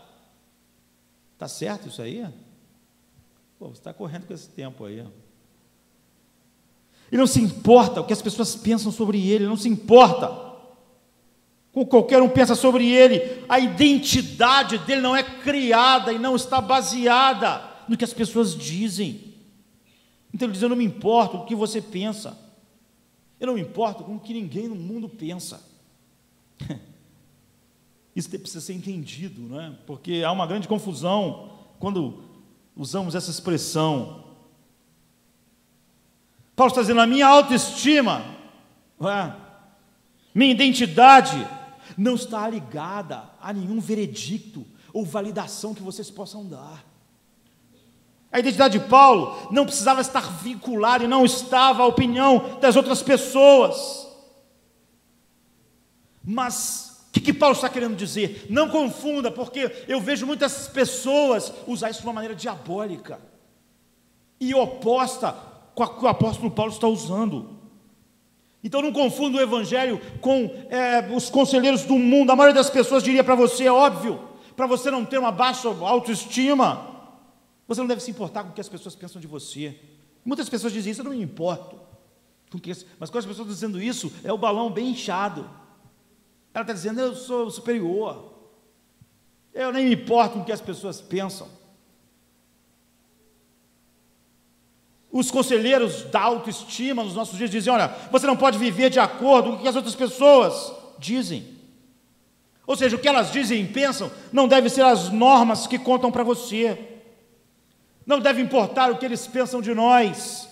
Está certo isso aí? Pô, você está correndo com esse tempo aí, ó. Ele não se importa o que as pessoas pensam sobre ele, ele não se importa com qualquer um pensa sobre ele. A identidade dele não é criada e não está baseada no que as pessoas dizem. Então ele diz, eu não me importo com o que você pensa, eu não me importo com o que ninguém no mundo pensa. Isso precisa ser entendido, não é? Porque há uma grande confusão quando usamos essa expressão. Paulo está dizendo, a minha autoestima, minha identidade, não está ligada a nenhum veredicto ou validação que vocês possam dar. A identidade de Paulo não precisava estar vinculada e não estava à opinião das outras pessoas. Mas o que Paulo está querendo dizer? Não confunda, porque eu vejo muitas pessoas usar isso de uma maneira diabólica e oposta com a que o apóstolo Paulo está usando. Então não confunda o evangelho com os conselheiros do mundo. A maioria das pessoas diria para você, é óbvio, para você não ter uma baixa autoestima, você não deve se importar com o que as pessoas pensam de você. Muitas pessoas dizem isso, eu não me importo. Mas quando as pessoas estão dizendo isso, é o balão bem inchado. Ela está dizendo, eu sou superior. Eu nem me importo com o que as pessoas pensam. Os conselheiros da autoestima nos nossos dias dizem, olha, você não pode viver de acordo com o que as outras pessoas dizem. Ou seja, o que elas dizem e pensam não deve ser as normas que contam para você. Não deve importar o que eles pensam de nós.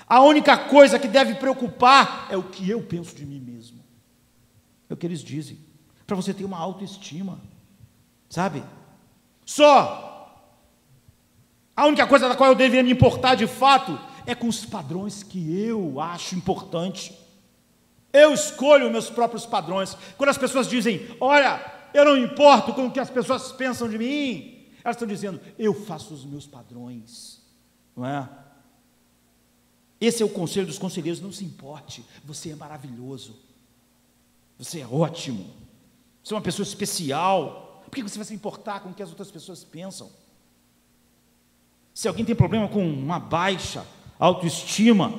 A única coisa que deve preocupar é o que eu penso de mim mesmo. É o que eles dizem. Para você ter uma autoestima. Sabe? Só. A única coisa da qual eu deveria me importar de fato é com os padrões que eu acho importante. Eu escolho meus próprios padrões. Quando as pessoas dizem, olha, eu não me importo com o que as pessoas pensam de mim, elas estão dizendo, eu faço os meus padrões. Não é? Esse é o conselho dos conselheiros, não se importe, você é maravilhoso. Você é ótimo. Você é uma pessoa especial. Por que você vai se importar com o que as outras pessoas pensam? Se alguém tem problema com uma baixa autoestima,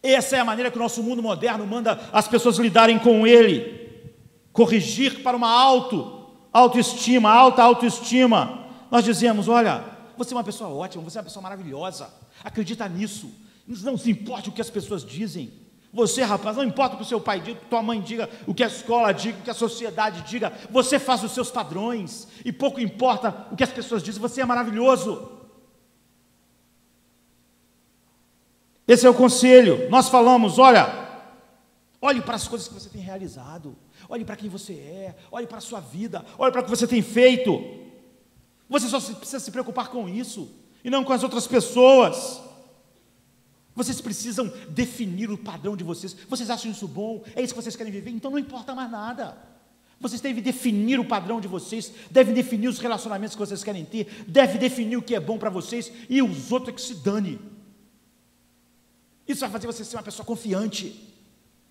essa é a maneira que o nosso mundo moderno manda as pessoas lidarem com ele, corrigir para uma autoestima, alta autoestima. Nós dizemos, olha, você é uma pessoa ótima, você é uma pessoa maravilhosa, acredita nisso, não se importe o que as pessoas dizem. Você, rapaz, não importa o que o seu pai diga, o que tua mãe diga, o que a escola diga, o que a sociedade diga, você faz os seus padrões, e pouco importa o que as pessoas dizem, você é maravilhoso. Esse é o conselho. Nós falamos, olhe para as coisas que você tem realizado, olhe para quem você é, olhe para a sua vida, olhe para o que você tem feito. Você só precisa se preocupar com isso, e não com as outras pessoas. Vocês precisam definir o padrão de vocês. Vocês acham isso bom? É isso que vocês querem viver? Então não importa mais nada. Vocês devem definir o padrão de vocês, devem definir os relacionamentos que vocês querem ter, devem definir o que é bom para vocês, e os outros é que se dane. Isso vai fazer você ser uma pessoa confiante.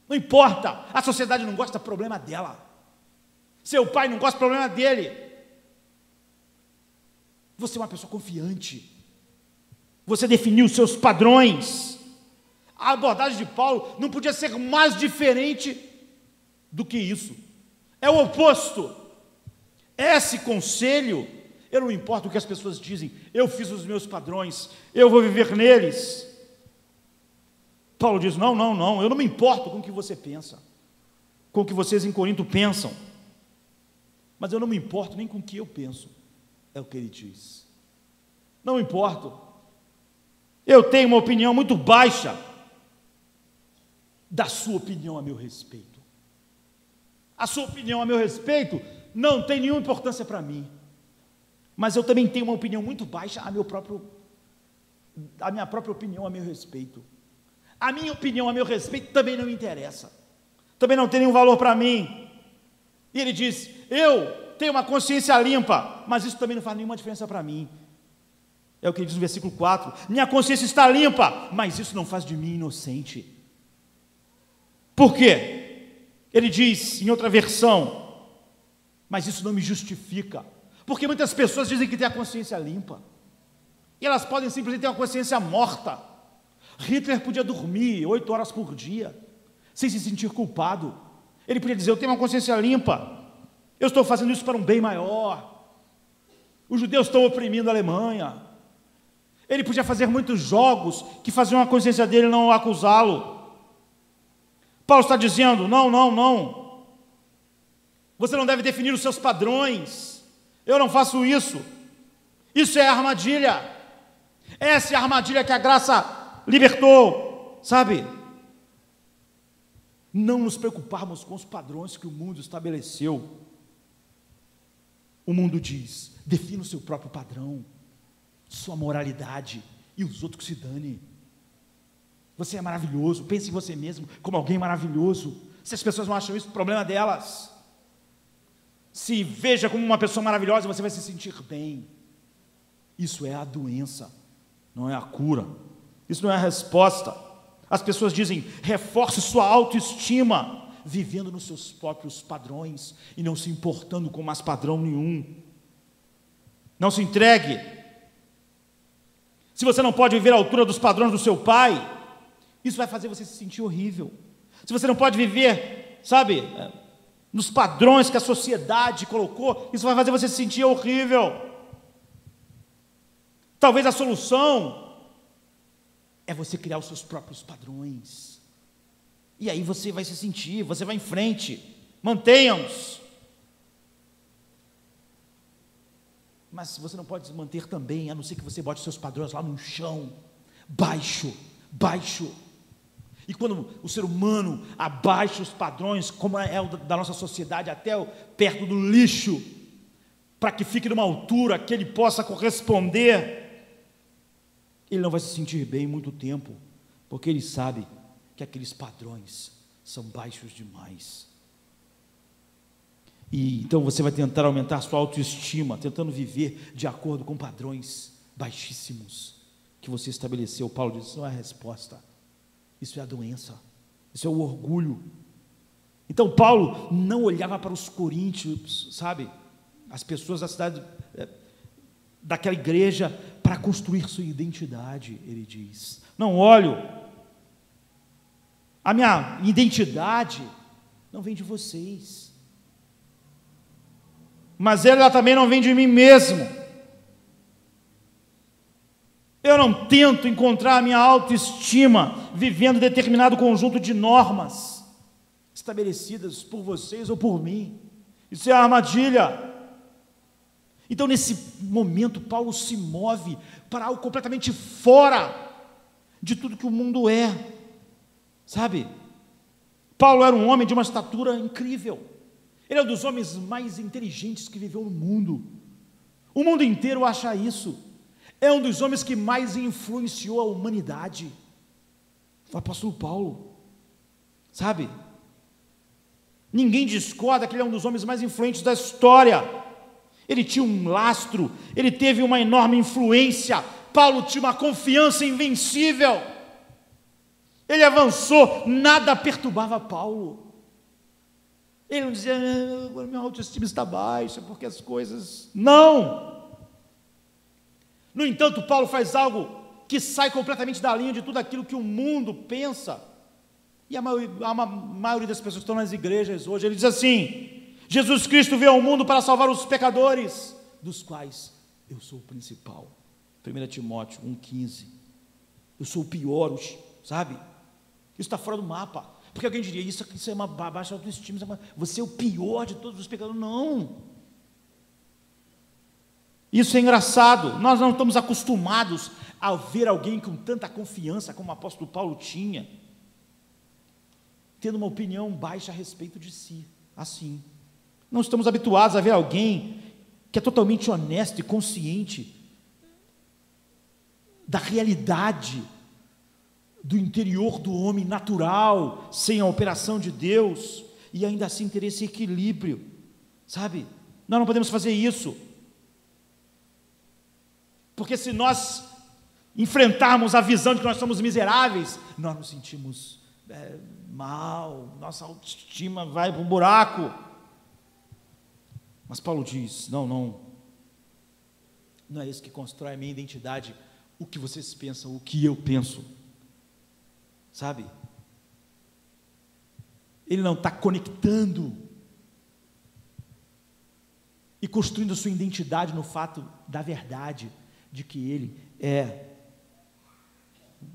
Não importa, a sociedade não gosta do problema dela. Seu pai não gosta do problema dele. Você é uma pessoa confiante. Você definiu os seus padrões. A abordagem de Paulo não podia ser mais diferente do que isso. É o oposto. Esse conselho, eu não importo o que as pessoas dizem, eu fiz os meus padrões, eu vou viver neles. Paulo diz, não, eu não me importo com o que você pensa, com o que vocês em Corinto pensam, mas eu não me importo nem com o que eu penso, é o que ele diz. Não me importo. Eu tenho uma opinião muito baixa da sua opinião a meu respeito. A sua opinião a meu respeito não tem nenhuma importância para mim, mas eu também tenho uma opinião muito baixa a minha própria opinião a meu respeito. A minha opinião a meu respeito também não me interessa, também não tem nenhum valor para mim. E ele diz, eu tenho uma consciência limpa, mas isso também não faz nenhuma diferença para mim. É o que ele diz no versículo 4, minha consciência está limpa, mas isso não faz de mim inocente. Por quê? Ele diz em outra versão, mas isso não me justifica, porque muitas pessoas dizem que têm a consciência limpa, e elas podem simplesmente ter uma consciência morta. Hitler podia dormir 8 horas por dia, sem se sentir culpado. Ele podia dizer, eu tenho uma consciência limpa, eu estou fazendo isso para um bem maior. Os judeus estão oprimindo a Alemanha. Ele podia fazer muitos jogos que faziam a consciência dele não acusá-lo. Paulo está dizendo, não. Você não deve definir os seus padrões. Eu não faço isso. Isso é armadilha. Essa é a armadilha que a graça libertou, sabe? Não nos preocuparmos com os padrões que o mundo estabeleceu. O mundo diz: defina o seu próprio padrão, sua moralidade, e os outros que se dane. Você é maravilhoso, pense em você mesmo como alguém maravilhoso. Se as pessoas não acham isso, problema delas. Se veja como uma pessoa maravilhosa, você vai se sentir bem. Isso é a doença, não é a cura. Isso não é a resposta. As pessoas dizem: reforce sua autoestima, vivendo nos seus próprios padrões e não se importando com mais padrão nenhum. Não se entregue. Se você não pode viver à altura dos padrões do seu pai, isso vai fazer você se sentir horrível. Se você não pode viver, sabe, nos padrões que a sociedade colocou, isso vai fazer você se sentir horrível. Talvez a solução é você criar os seus próprios padrões. E aí você vai se sentir, você vai em frente. Mantenham-os. Mas você não pode se manter também, a não ser que você bote seus padrões lá no chão, baixo. E quando o ser humano abaixa os padrões, como é o da nossa sociedade, até perto do lixo, para que fique numa altura que ele possa corresponder, ele não vai se sentir bem em muito tempo, porque ele sabe que aqueles padrões são baixos demais. E então você vai tentar aumentar sua autoestima, tentando viver de acordo com padrões baixíssimos que você estabeleceu. Paulo diz: isso não é a resposta, isso é a doença, isso é o orgulho. Então Paulo não olhava para os coríntios, sabe, as pessoas da cidade, daquela igreja, para construir sua identidade. Ele diz: não olho, a minha identidade não vem de vocês, mas ela também não vem de mim mesmo. Eu não tento encontrar a minha autoestima vivendo determinado conjunto de normas estabelecidas por vocês ou por mim. Isso é a armadilha. Então, nesse momento, Paulo se move para algo completamente fora de tudo que o mundo é, sabe? Paulo era um homem de uma estatura incrível. Ele é um dos homens mais inteligentes que viveu no mundo. O mundo inteiro acha isso. É um dos homens que mais influenciou a humanidade. O apóstolo Paulo, sabe? Ninguém discorda que ele é um dos homens mais influentes da história. Ele tinha um lastro, ele teve uma enorme influência. Paulo tinha uma confiança invencível. Ele avançou, nada perturbava Paulo. Ele não dizia: minha autoestima está baixa, porque as coisas... Não! No entanto, Paulo faz algo que sai completamente da linha de tudo aquilo que o mundo pensa. E a maioria das pessoas que estão nas igrejas hoje, ele diz assim: Jesus Cristo veio ao mundo para salvar os pecadores, dos quais eu sou o principal. 1 Timóteo 1,15. Eu sou o pior, sabe? Isso está fora do mapa. Porque alguém diria: isso é uma baixa autoestima, você é o pior de todos os pecadores. Não. Isso é engraçado. Nós não estamos acostumados a ver alguém com tanta confiança como o apóstolo Paulo tinha, tendo uma opinião baixa a respeito de si, assim. Não estamos habituados a ver alguém que é totalmente honesto e consciente da realidade do interior do homem natural, sem a operação de Deus, e ainda assim ter esse equilíbrio, sabe? Nós não podemos fazer isso, porque se nós enfrentarmos a visão de que nós somos miseráveis, nós nos sentimos mal, nossa autoestima vai para o buraco. Mas Paulo diz: não é isso que constrói a minha identidade, o que vocês pensam, o que eu penso, sabe? Ele não está conectando e construindo sua identidade no fato da verdade, de que ele é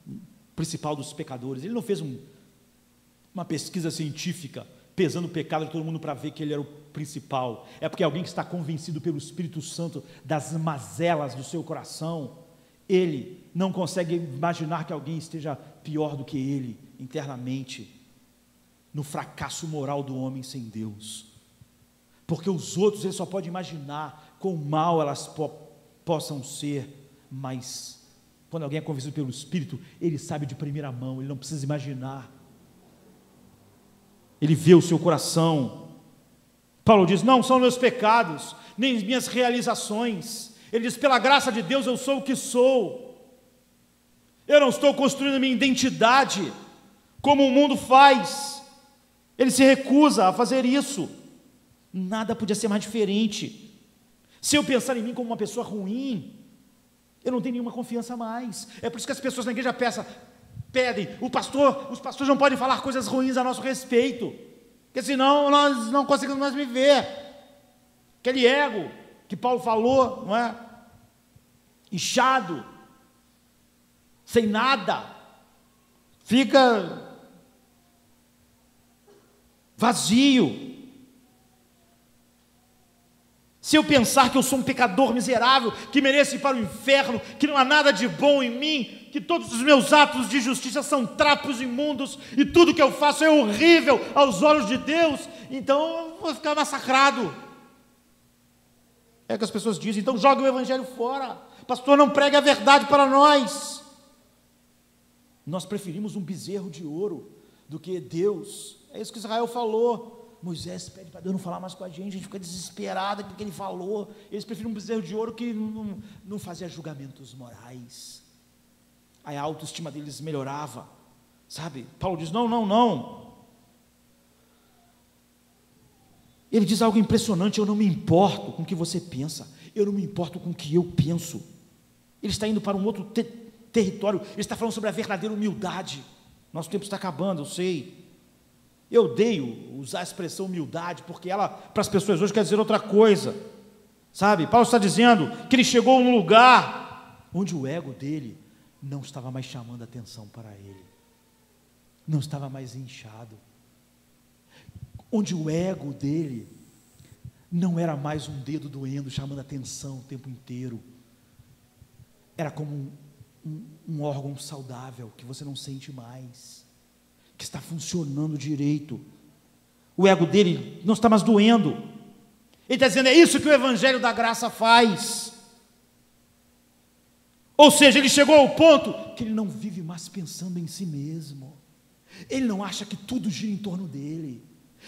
o principal dos pecadores. Ele não fez uma pesquisa científica pesando o pecado de todo mundo para ver que ele era o principal. É porque alguém que está convencido pelo Espírito Santo das mazelas do seu coração, ele não consegue imaginar que alguém esteja pior do que ele internamente, no fracasso moral do homem sem Deus. porque os outros ele só pode imaginar quão mal elas possam ser, mas quando alguém é convencido pelo Espírito, ele sabe de primeira mão, ele não precisa imaginar, ele vê o seu coração. Paulo diz, não são meus pecados, nem minhas realizações, ele diz, pela graça de Deus eu sou o que sou, eu não estou construindo minha identidade, como o mundo faz, ele se recusa a fazer isso, nada podia ser mais diferente. Se eu pensar em mim como uma pessoa ruim, eu não tenho nenhuma confiança mais. É por isso que as pessoas na igreja pedem, os pastores não podem falar coisas ruins a nosso respeito, porque senão nós não conseguimos mais viver. Aquele ego que Paulo falou, não é? Inchado, sem nada, fica vazio. Se eu pensar que eu sou um pecador miserável, que mereço ir para o inferno, que não há nada de bom em mim, que todos os meus atos de justiça são trapos imundos, e tudo que eu faço é horrível aos olhos de Deus, então eu vou ficar massacrado. É o que as pessoas dizem, então joga o evangelho fora, pastor, não pregue a verdade para nós. Nós preferimos um bezerro de ouro do que Deus. É isso que Israel falou. Moisés pede para Deus não falar mais com a gente fica desesperado com o que ele falou. Eles preferiam um bezerro de ouro que não fazia julgamentos morais. Aí a autoestima deles melhorava, sabe? Paulo diz, não. Ele diz algo impressionante, eu não me importo com o que você pensa, eu não me importo com o que eu penso. Ele está indo para um outro território, ele está falando sobre a verdadeira humildade. Nosso tempo está acabando, eu sei. Eu odeio usar a expressão humildade, porque ela, para as pessoas hoje, quer dizer outra coisa, sabe? Paulo está dizendo que ele chegou num lugar onde o ego dele não estava mais chamando a atenção para ele, não estava mais inchado, onde o ego dele não era mais um dedo doendo, chamando a atenção o tempo inteiro, era como um órgão saudável, que você não sente mais, que está funcionando direito, o ego dele não está mais doendo, ele está dizendo, é isso que o evangelho da graça faz, ou seja, ele chegou ao ponto que ele não vive mais pensando em si mesmo, ele não acha que tudo gira em torno dele,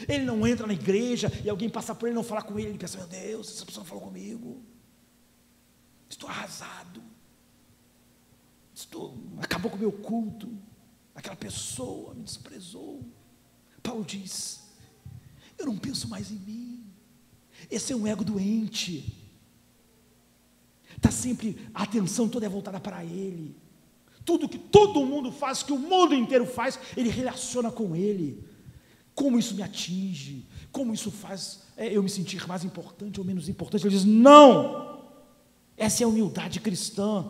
ele não entra na igreja e alguém passa por ele e não fala com ele, ele pensa, meu Deus, essa pessoa falou comigo, estou arrasado, acabou com o meu culto, aquela pessoa me desprezou. Paulo diz, eu não penso mais em mim, esse é um ego doente, está sempre, a atenção toda é voltada para ele, tudo que todo mundo faz, que o mundo inteiro faz, ele relaciona com ele, como isso me atinge, como isso faz eu me sentir mais importante ou menos importante. Ele diz, não, essa é a humildade cristã.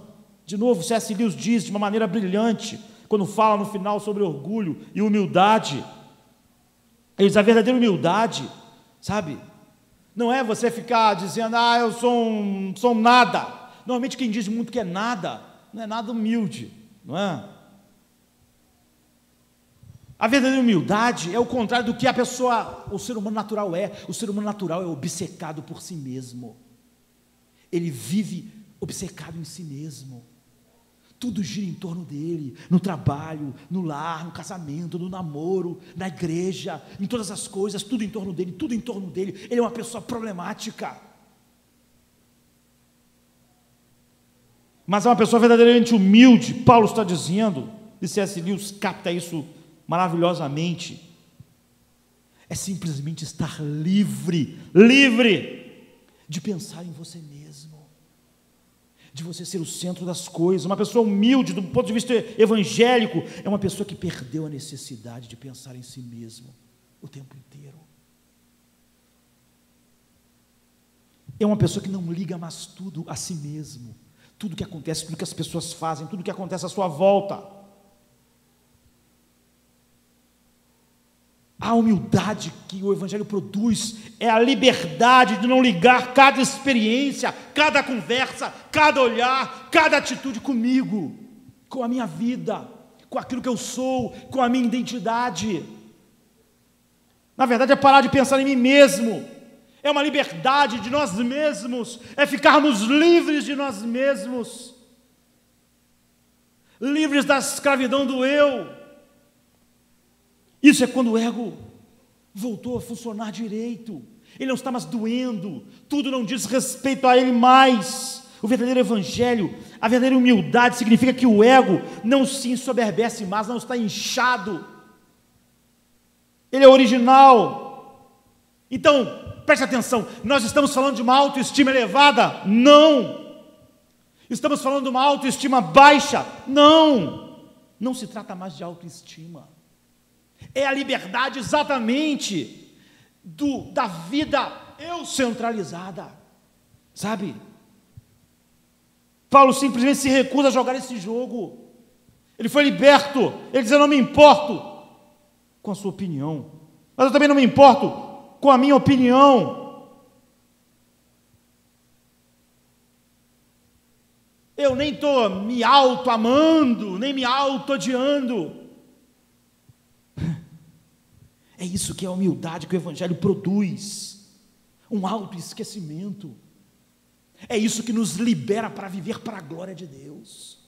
De novo, C.S. Lewis diz de uma maneira brilhante, quando fala no final sobre orgulho e humildade, ele diz, a verdadeira humildade, sabe, não é você ficar dizendo, eu sou um nada. Normalmente quem diz muito que é nada, não é nada humilde, não é? A verdadeira humildade é o contrário do que o ser humano natural é. O ser humano natural é obcecado por si mesmo, ele vive obcecado em si mesmo, tudo gira em torno dele, no trabalho, no lar, no casamento, no namoro, na igreja, em todas as coisas, tudo em torno dele, ele é uma pessoa problemática, mas é uma pessoa verdadeiramente humilde. Paulo está dizendo, e C.S. Lewis capta isso maravilhosamente, é simplesmente estar livre de pensar em você mesmo, de você ser o centro das coisas. Uma pessoa humilde, do ponto de vista evangélico, é uma pessoa que perdeu a necessidade de pensar em si mesmo o tempo inteiro, é uma pessoa que não liga mais tudo a si mesmo, tudo que acontece, tudo que as pessoas fazem, tudo que acontece à sua volta. A humildade que o evangelho produz é a liberdade de não ligar cada experiência, cada conversa, cada olhar, cada atitude comigo, com a minha vida, com aquilo que eu sou, com a minha identidade. Na verdade é parar de pensar em mim mesmo, é uma liberdade de nós mesmos, é ficarmos livres de nós mesmos, livres da escravidão do eu. Isso é quando o ego voltou a funcionar direito, ele não está mais doendo, tudo não diz respeito a ele mais. O verdadeiro evangelho, a verdadeira humildade significa que o ego não se ensoberbece mais, não está inchado, ele é original. Então, preste atenção, nós estamos falando de uma autoestima elevada? Não. Estamos falando de uma autoestima baixa? Não. Não se trata mais de autoestima, é a liberdade exatamente da vida eu centralizada, sabe? Paulo simplesmente se recusa a jogar esse jogo, ele foi liberto, ele diz: eu não me importo com a sua opinião, mas eu também não me importo com a minha opinião, eu nem estou me auto-amando, nem me auto-odiando. É isso que é a humildade que o evangelho produz, um autoesquecimento. É isso que nos libera para viver para a glória de Deus.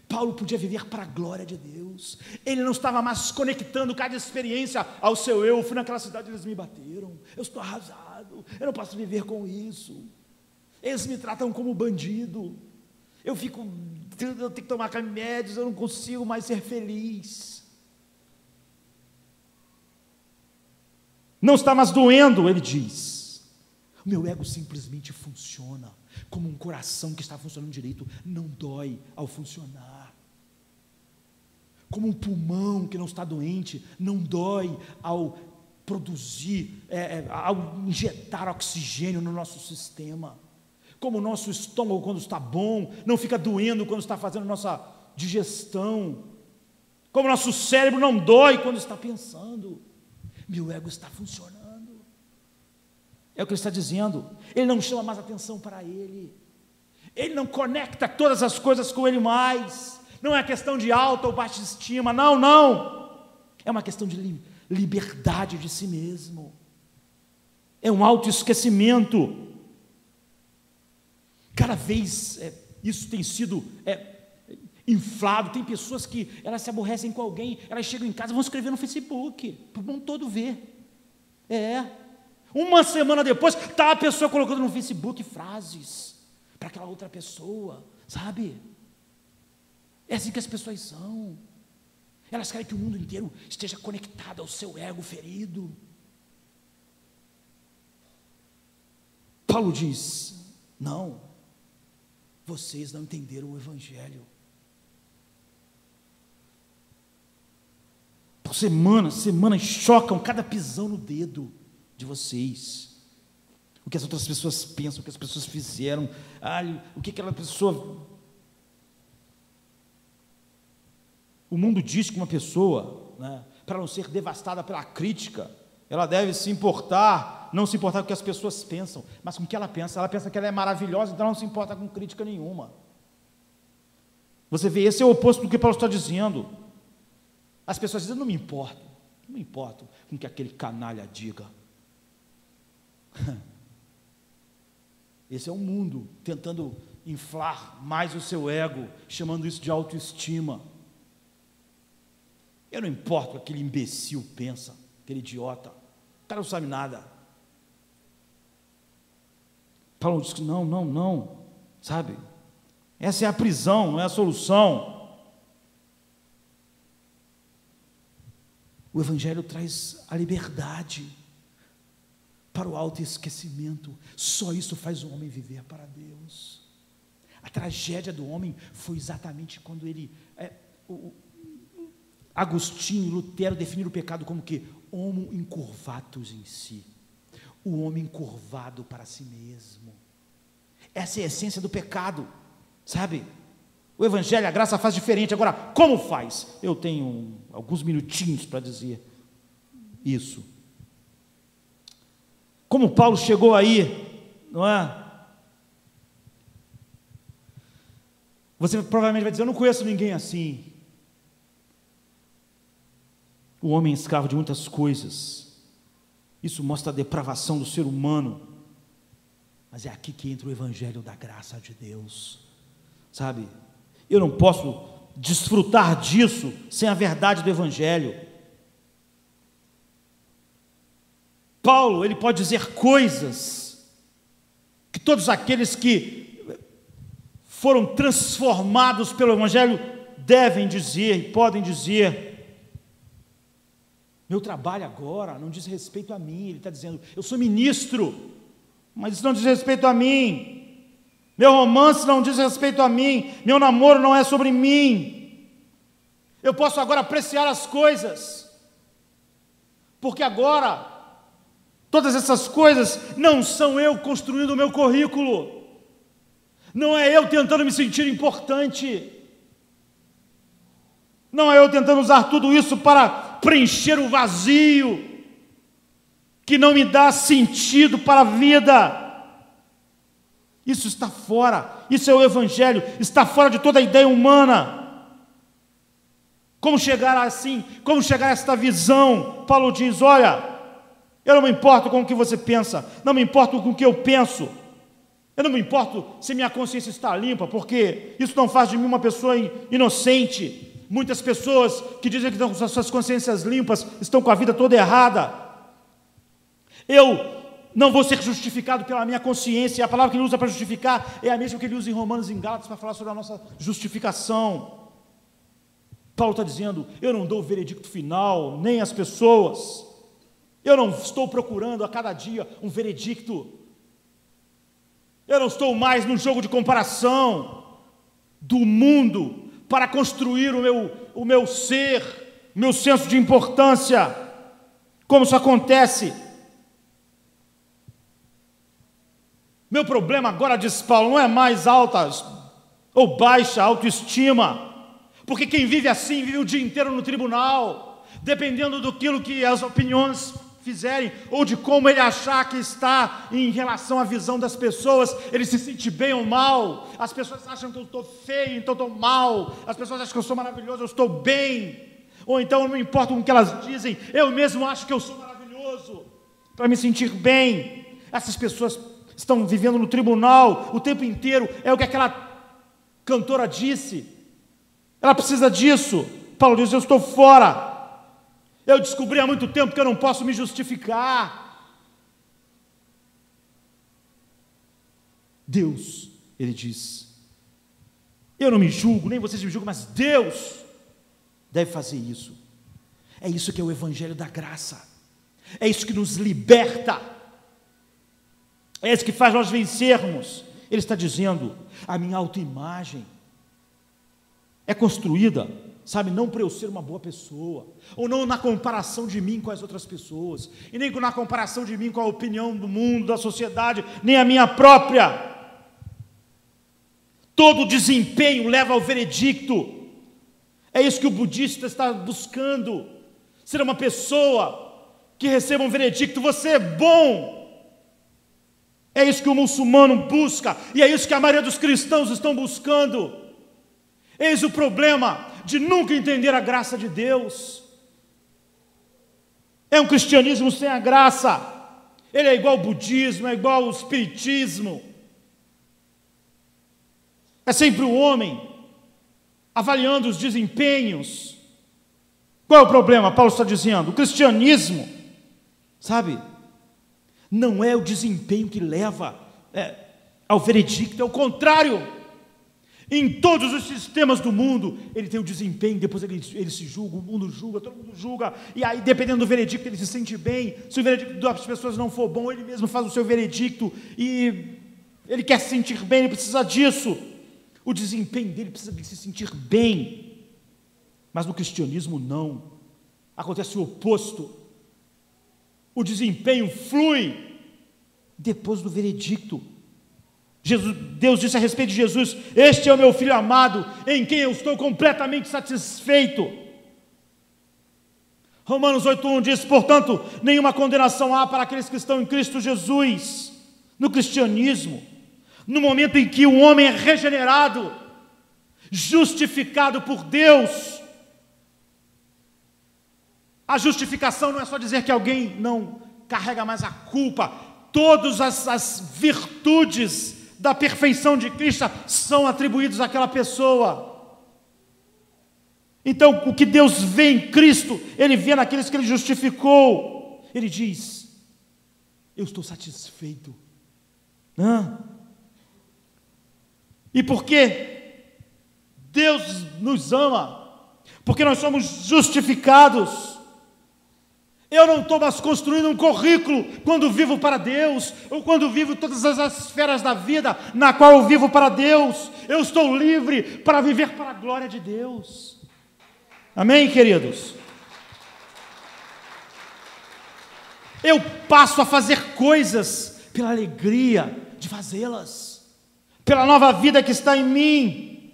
Paulo podia viver para a glória de Deus, ele não estava mais conectando cada experiência ao seu eu. Fui naquela cidade, eles me bateram, eu estou arrasado, eu não posso viver com isso, eles me tratam como bandido, eu tenho que tomar remédios, eu não consigo mais ser feliz. Não está mais doendo, ele diz. O meu ego simplesmente funciona como um coração que está funcionando direito, não dói ao funcionar. Como um pulmão que não está doente, não dói ao produzir, ao injetar oxigênio no nosso sistema. Como o nosso estômago, quando está bom, não fica doendo quando está fazendo nossa digestão. Como o nosso cérebro não dói quando está pensando. Meu ego está funcionando, é o que ele está dizendo. Ele não chama mais atenção para ele, ele não conecta todas as coisas com ele mais. Não é questão de alta ou baixa estima, não, é uma questão de liberdade de si mesmo, é um autoesquecimento. Cada vez isso tem sido inflado. Tem pessoas que elas se aborrecem com alguém, elas chegam em casa, vão escrever no Facebook, para o mundo todo ver. Uma semana depois, está a pessoa colocando no Facebook frases para aquela outra pessoa, sabe? É assim que as pessoas são. Elas querem que o mundo inteiro esteja conectado ao seu ego ferido. Paulo diz: não, vocês não entenderam o evangelho. Por semanas chocam cada pisão no dedo de vocês. O que as outras pessoas pensam, o que as pessoas fizeram, o que aquela pessoa... O mundo diz que uma pessoa, para não ser devastada pela crítica, ela deve não se importar com o que as pessoas pensam, mas com o que ela pensa que ela é maravilhosa, então ela não se importa com crítica nenhuma. Você vê, esse é o oposto do que Paulo está dizendo. As pessoas dizem: não me importo com o que aquele canalha diga. Esse é o mundo tentando inflar mais o seu ego, chamando isso de autoestima. Eu não importo o que aquele imbecil pensa, aquele idiota, o cara não sabe nada. Paulo diz que não, sabe? Essa é a prisão, não é a solução. O evangelho traz a liberdade para o autoesquecimento. Só isso faz o homem viver para Deus. A tragédia do homem foi exatamente quando Agostinho e Lutero definiram o pecado como que homo incurvatus em si, o homem curvado para si mesmo. Essa é a essência do pecado, sabe? O evangelho, a graça faz diferente. Agora, como faz? Eu tenho alguns minutinhos para dizer isso. Como Paulo chegou aí, não é? Você provavelmente vai dizer: eu não conheço ninguém assim. O homem é escravo de muitas coisas. Isso mostra a depravação do ser humano. Mas é aqui que entra o evangelho da graça de Deus. Sabe? Eu não posso desfrutar disso sem a verdade do evangelho. Paulo, ele pode dizer coisas que todos aqueles que foram transformados pelo evangelho devem dizer e podem dizer. Meu trabalho agora não diz respeito a mim. Ele está dizendo, eu sou ministro, mas isso não diz respeito a mim. Meu romance não diz respeito a mim. Meu namoro não é sobre mim. Eu posso agora apreciar as coisas, porque agora todas essas coisas não são eu construindo o meu currículo, não é eu tentando me sentir importante, não é eu tentando usar tudo isso para preencher o vazio que não me dá sentido para a vida. Isso está fora, isso é o evangelho, está fora de toda a ideia humana. Como chegar assim, como chegar a esta visão? Paulo diz, olha, eu não me importo com o que você pensa, não me importo com o que eu penso, eu não me importo se minha consciência está limpa, porque isso não faz de mim uma pessoa inocente. Muitas pessoas que dizem que estão com suas consciências limpas estão com a vida toda errada. Eu não vou ser justificado pela minha consciência, e a palavra que ele usa para justificar é a mesma que ele usa em Romanos e em Gálatas para falar sobre a nossa justificação. Paulo está dizendo, eu não dou o veredicto final, nem as pessoas, eu não estou procurando a cada dia um veredicto, eu não estou mais no jogo de comparação do mundo para construir o meu ser, meu senso de importância, como isso acontece. Meu problema agora, diz Paulo, não é mais alta ou baixa autoestima, porque quem vive assim, vive o dia inteiro no tribunal, dependendo daquilo que as opiniões fizerem, ou de como ele achar que está em relação à visão das pessoas, ele se sente bem ou mal. As pessoas acham que eu estou feio, então eu estou mal, as pessoas acham que eu sou maravilhoso, eu estou bem, ou então não importa o que elas dizem, eu mesmo acho que eu sou maravilhoso, para me sentir bem. Essas pessoas estão vivendo no tribunal o tempo inteiro, é o que aquela cantora disse, ela precisa disso. Paulo diz, eu estou fora, eu descobri há muito tempo que eu não posso me justificar. Deus, ele diz, eu não me julgo, nem vocês me julgam, mas Deus deve fazer isso. É isso que é o evangelho da graça, é isso que nos liberta, é isso que faz nós vencermos. Ele está dizendo, a minha autoimagem é construída, sabe, não para eu ser uma boa pessoa, ou não na comparação de mim com as outras pessoas, e nem na comparação de mim com a opinião do mundo, da sociedade, nem a minha própria. Todo desempenho leva ao veredicto. É isso que o budista está buscando, ser uma pessoa que receba um veredicto, você é bom. É isso que o muçulmano busca, e é isso que a maioria dos cristãos estão buscando. Eis o problema de nunca entender a graça de Deus. É um cristianismo sem a graça. Ele é igual ao budismo, é igual ao espiritismo. É sempre o homem avaliando os desempenhos. Qual é o problema? Paulo está dizendo, o cristianismo, sabe, não é o desempenho que leva ao veredicto, é o contrário. Em todos os sistemas do mundo, ele tem o desempenho, depois ele se julga, o mundo julga, todo mundo julga, e aí, dependendo do veredicto, ele se sente bem. Se o veredicto das pessoas não for bom, ele mesmo faz o seu veredicto, e ele quer se sentir bem, ele precisa disso. O desempenho dele precisa de se sentir bem. Mas no cristianismo, não. Acontece o oposto. O desempenho flui depois do veredicto. Deus disse a respeito de Jesus, este é o meu filho amado, em quem eu estou completamente satisfeito. Romanos 8:1 diz, portanto, nenhuma condenação há para aqueles que estão em Cristo Jesus. No cristianismo, no momento em que o homem é regenerado, justificado por Deus, a justificação não é só dizer que alguém não carrega mais a culpa. Todas as virtudes da perfeição de Cristo são atribuídas àquela pessoa. Então, o que Deus vê em Cristo, Ele vê naqueles que Ele justificou. Ele diz: eu estou satisfeito. E por que Deus nos ama? Porque nós somos justificados. Eu não estou mais construindo um currículo quando vivo para Deus, ou quando vivo todas as esferas da vida na qual eu vivo para Deus. Eu estou livre para viver para a glória de Deus. Amém, queridos? Eu passo a fazer coisas pela alegria de fazê-las, pela nova vida que está em mim.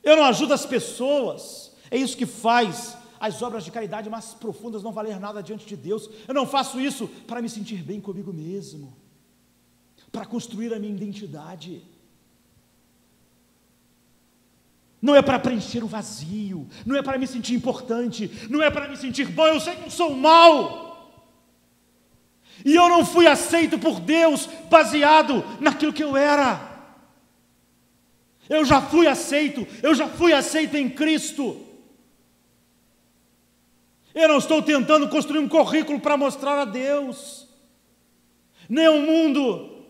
Eu não ajudo as pessoas, é isso que faz as obras de caridade mais profundas não valer nada diante de Deus. Eu não faço isso para me sentir bem comigo mesmo, para construir a minha identidade. Não é para preencher um vazio, não é para me sentir importante, não é para me sentir bom. Eu sei que eu sou mal, e eu não fui aceito por Deus baseado naquilo que eu era. Eu já fui aceito em Cristo. Eu não estou tentando construir um currículo para mostrar a Deus, nem ao mundo,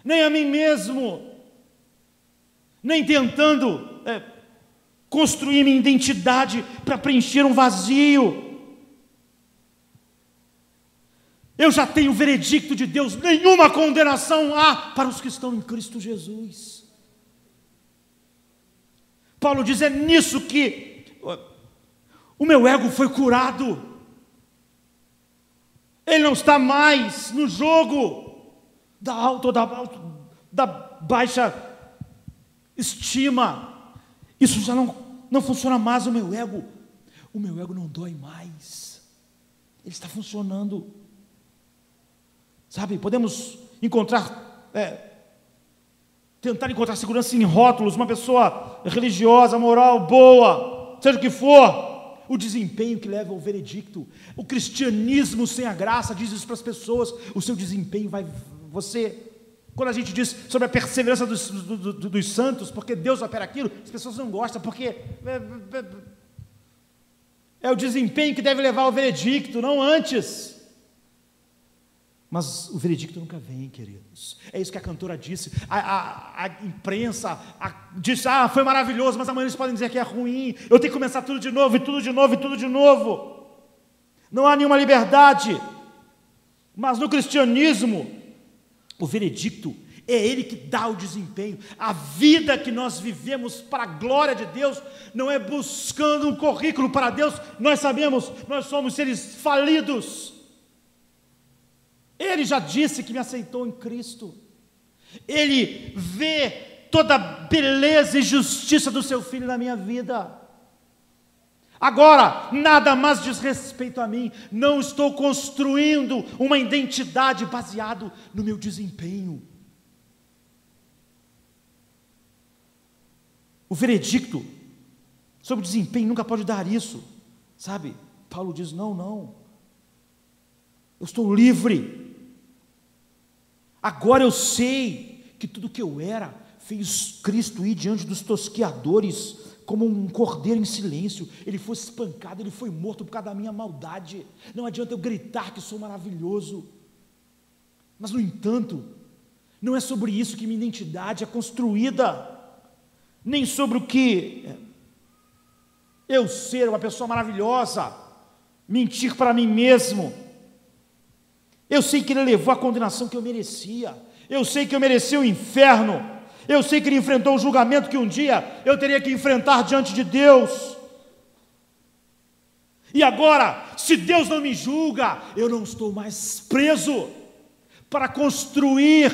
nem a mim mesmo, nem tentando construir minha identidade para preencher um vazio. Eu já tenho o veredicto de Deus: nenhuma condenação há para os que estão em Cristo Jesus. Paulo diz: é nisso que o meu ego foi curado. Ele não está mais no jogo da alta ou da baixa estima. Isso já não funciona mais. O meu ego não dói mais. Ele está funcionando. Sabe, podemos tentar encontrar segurança em rótulos. Uma pessoa religiosa, moral, boa, seja o que for. O desempenho que leva ao veredicto. O cristianismo sem a graça diz isso para as pessoas: o seu desempenho vai... Quando a gente diz sobre a perseverança dos santos, porque Deus opera aquilo, as pessoas não gostam, porque é o desempenho que deve levar ao veredicto, não antes. Mas o veredicto nunca vem, queridos. É isso que a cantora disse. A imprensa disse: foi maravilhoso, mas amanhã eles podem dizer que é ruim. Eu tenho que começar tudo de novo, e tudo de novo, e tudo de novo. Não há nenhuma liberdade. Mas no cristianismo, o veredicto é Ele que dá o desempenho. A vida que nós vivemos para a glória de Deus não é buscando um currículo para Deus. Nós sabemos, nós somos seres falidos. Ele já disse que me aceitou em Cristo. Ele vê toda a beleza e justiça do seu Filho na minha vida. Agora, nada mais diz respeito a mim. Não estou construindo uma identidade baseado no meu desempenho. O veredicto sobre o desempenho nunca pode dar isso, sabe? Paulo diz: não. Eu estou livre. Agora eu sei que tudo que eu era fez Cristo ir diante dos tosqueadores como um cordeiro em silêncio. Ele foi espancado, ele foi morto por causa da minha maldade. Não adianta eu gritar que sou maravilhoso. Mas, no entanto, não é sobre isso que minha identidade é construída, nem sobre o que eu ser uma pessoa maravilhosa, mentir para mim mesmo. Eu sei que Ele levou a condenação que eu merecia. Eu sei que eu merecia o inferno. Eu sei que Ele enfrentou o julgamento que um dia eu teria que enfrentar diante de Deus. E agora, se Deus não me julga, eu não estou mais preso para construir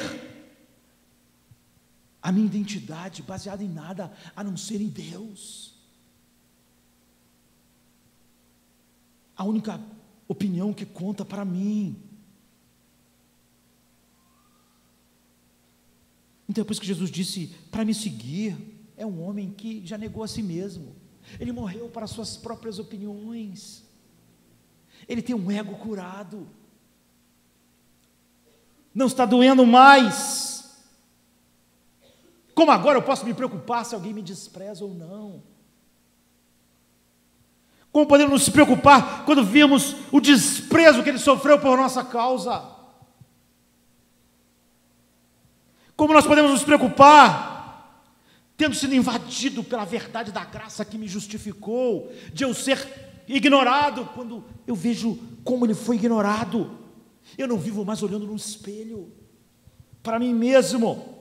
a minha identidade baseada em nada a não ser em Deus. A única opinião que conta para mim. Então é por isso que Jesus disse: para me seguir é um homem que já negou a si mesmo. Ele morreu para suas próprias opiniões. ele tem um ego curado, não está doendo mais. Como agora eu posso me preocupar se alguém me despreza ou não? Como podemos nos preocupar quando vimos o desprezo que ele sofreu por nossa causa? Como nós podemos nos preocupar tendo sido invadido pela verdade da graça que me justificou, de eu ser ignorado, quando eu vejo como ele foi ignorado? Eu não vivo mais olhando no espelho para mim mesmo.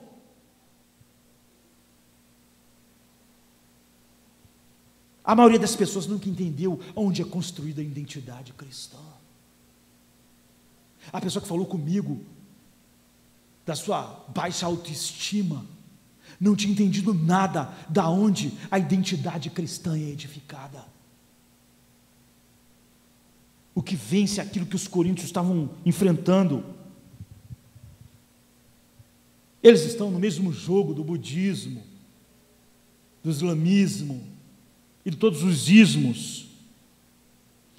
A maioria das pessoas nunca entendeu onde é construída a identidade cristã. A pessoa que falou comigo da sua baixa autoestima não tinha entendido nada da onde a identidade cristã é edificada. O que vence aquilo que os coríntios estavam enfrentando. Eles estão no mesmo jogo do budismo, do islamismo e de todos os ismos.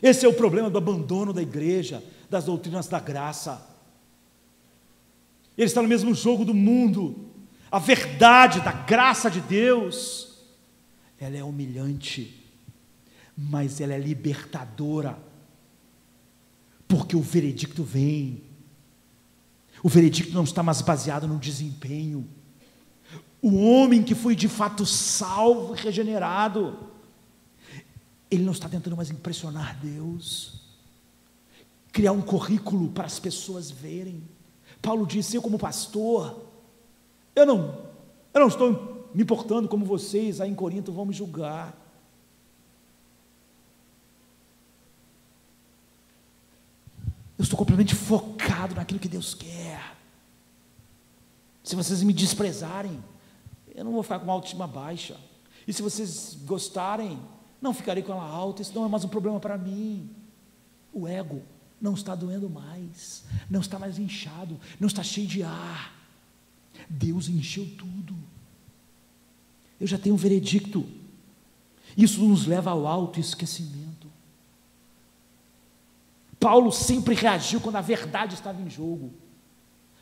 Esse é o problema do abandono da igreja, das doutrinas da graça. Eles estão no mesmo jogo do mundo. A verdade da graça de Deus, ela é humilhante, mas ela é libertadora, porque o veredicto vem. O veredicto não está mais baseado no desempenho. O homem que foi de fato salvo e regenerado, ele não está tentando mais impressionar Deus, criar um currículo para as pessoas verem. Paulo disse: eu como pastor, eu não estou me importando como vocês aí em Corinto vão me julgar. Eu estou completamente focado naquilo que Deus quer. Se vocês me desprezarem, eu não vou ficar com uma autoestima baixa. E se vocês gostarem, não ficarei com ela alta. Isso não é mais um problema para mim. O ego não está doendo mais, não está mais inchado, não está cheio de ar. Deus encheu tudo. Eu já tenho um veredicto. Isso nos leva ao autoesquecimento. Paulo sempre reagiu quando a verdade estava em jogo,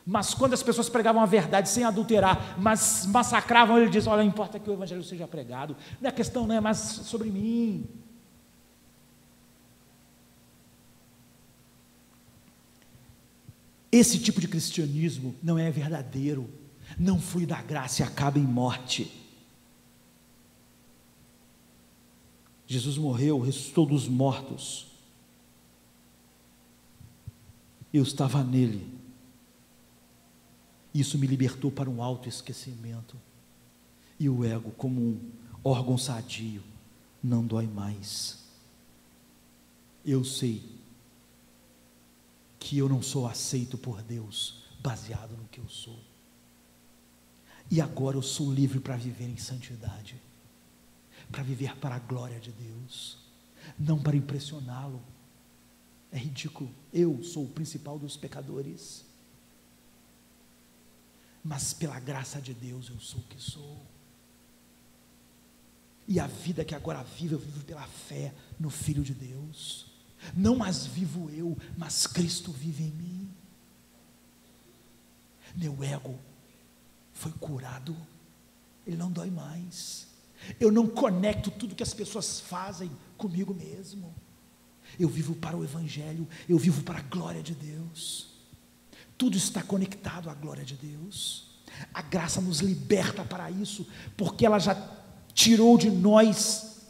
mas quando as pessoas pregavam a verdade sem adulterar, mas massacravam, ele diz: olha, importa que o evangelho seja pregado, não é questão, não é mais sobre mim. Esse tipo de cristianismo não é verdadeiro, não flui da graça e acaba em morte. Jesus morreu, ressuscitou dos mortos. Eu estava nele. Isso me libertou para um autoesquecimento. E o ego, como um órgão sadio, não dói mais. Eu sei que eu não sou aceito por Deus baseado no que eu sou. E agora eu sou livre para viver em santidade, para viver para a glória de Deus, não para impressioná-lo. É ridículo, eu sou o principal dos pecadores, mas pela graça de Deus eu sou o que sou. E a vida que agora vivo, eu vivo pela fé no Filho de Deus. Não mais vivo eu, mas Cristo vive em mim. Meu ego foi curado, ele não dói mais. Eu não conecto tudo que as pessoas fazem comigo mesmo. Eu vivo para o Evangelho, eu vivo para a glória de Deus. Tudo está conectado à glória de Deus. A graça nos liberta para isso, porque ela já tirou de nós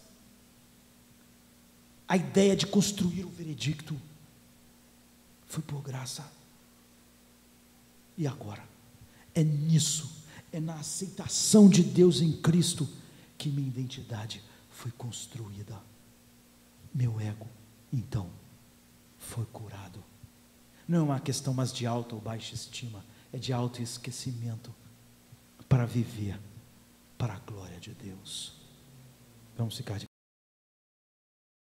a ideia de construir o veredicto. Foi por graça. E agora, é nisso, é na aceitação de Deus em Cristo, que minha identidade foi construída. Meu ego, então, foi curado. Não é uma questão mais de alta ou baixa estima, é de autoesquecimento, para viver para a glória de Deus. Vamos ficar de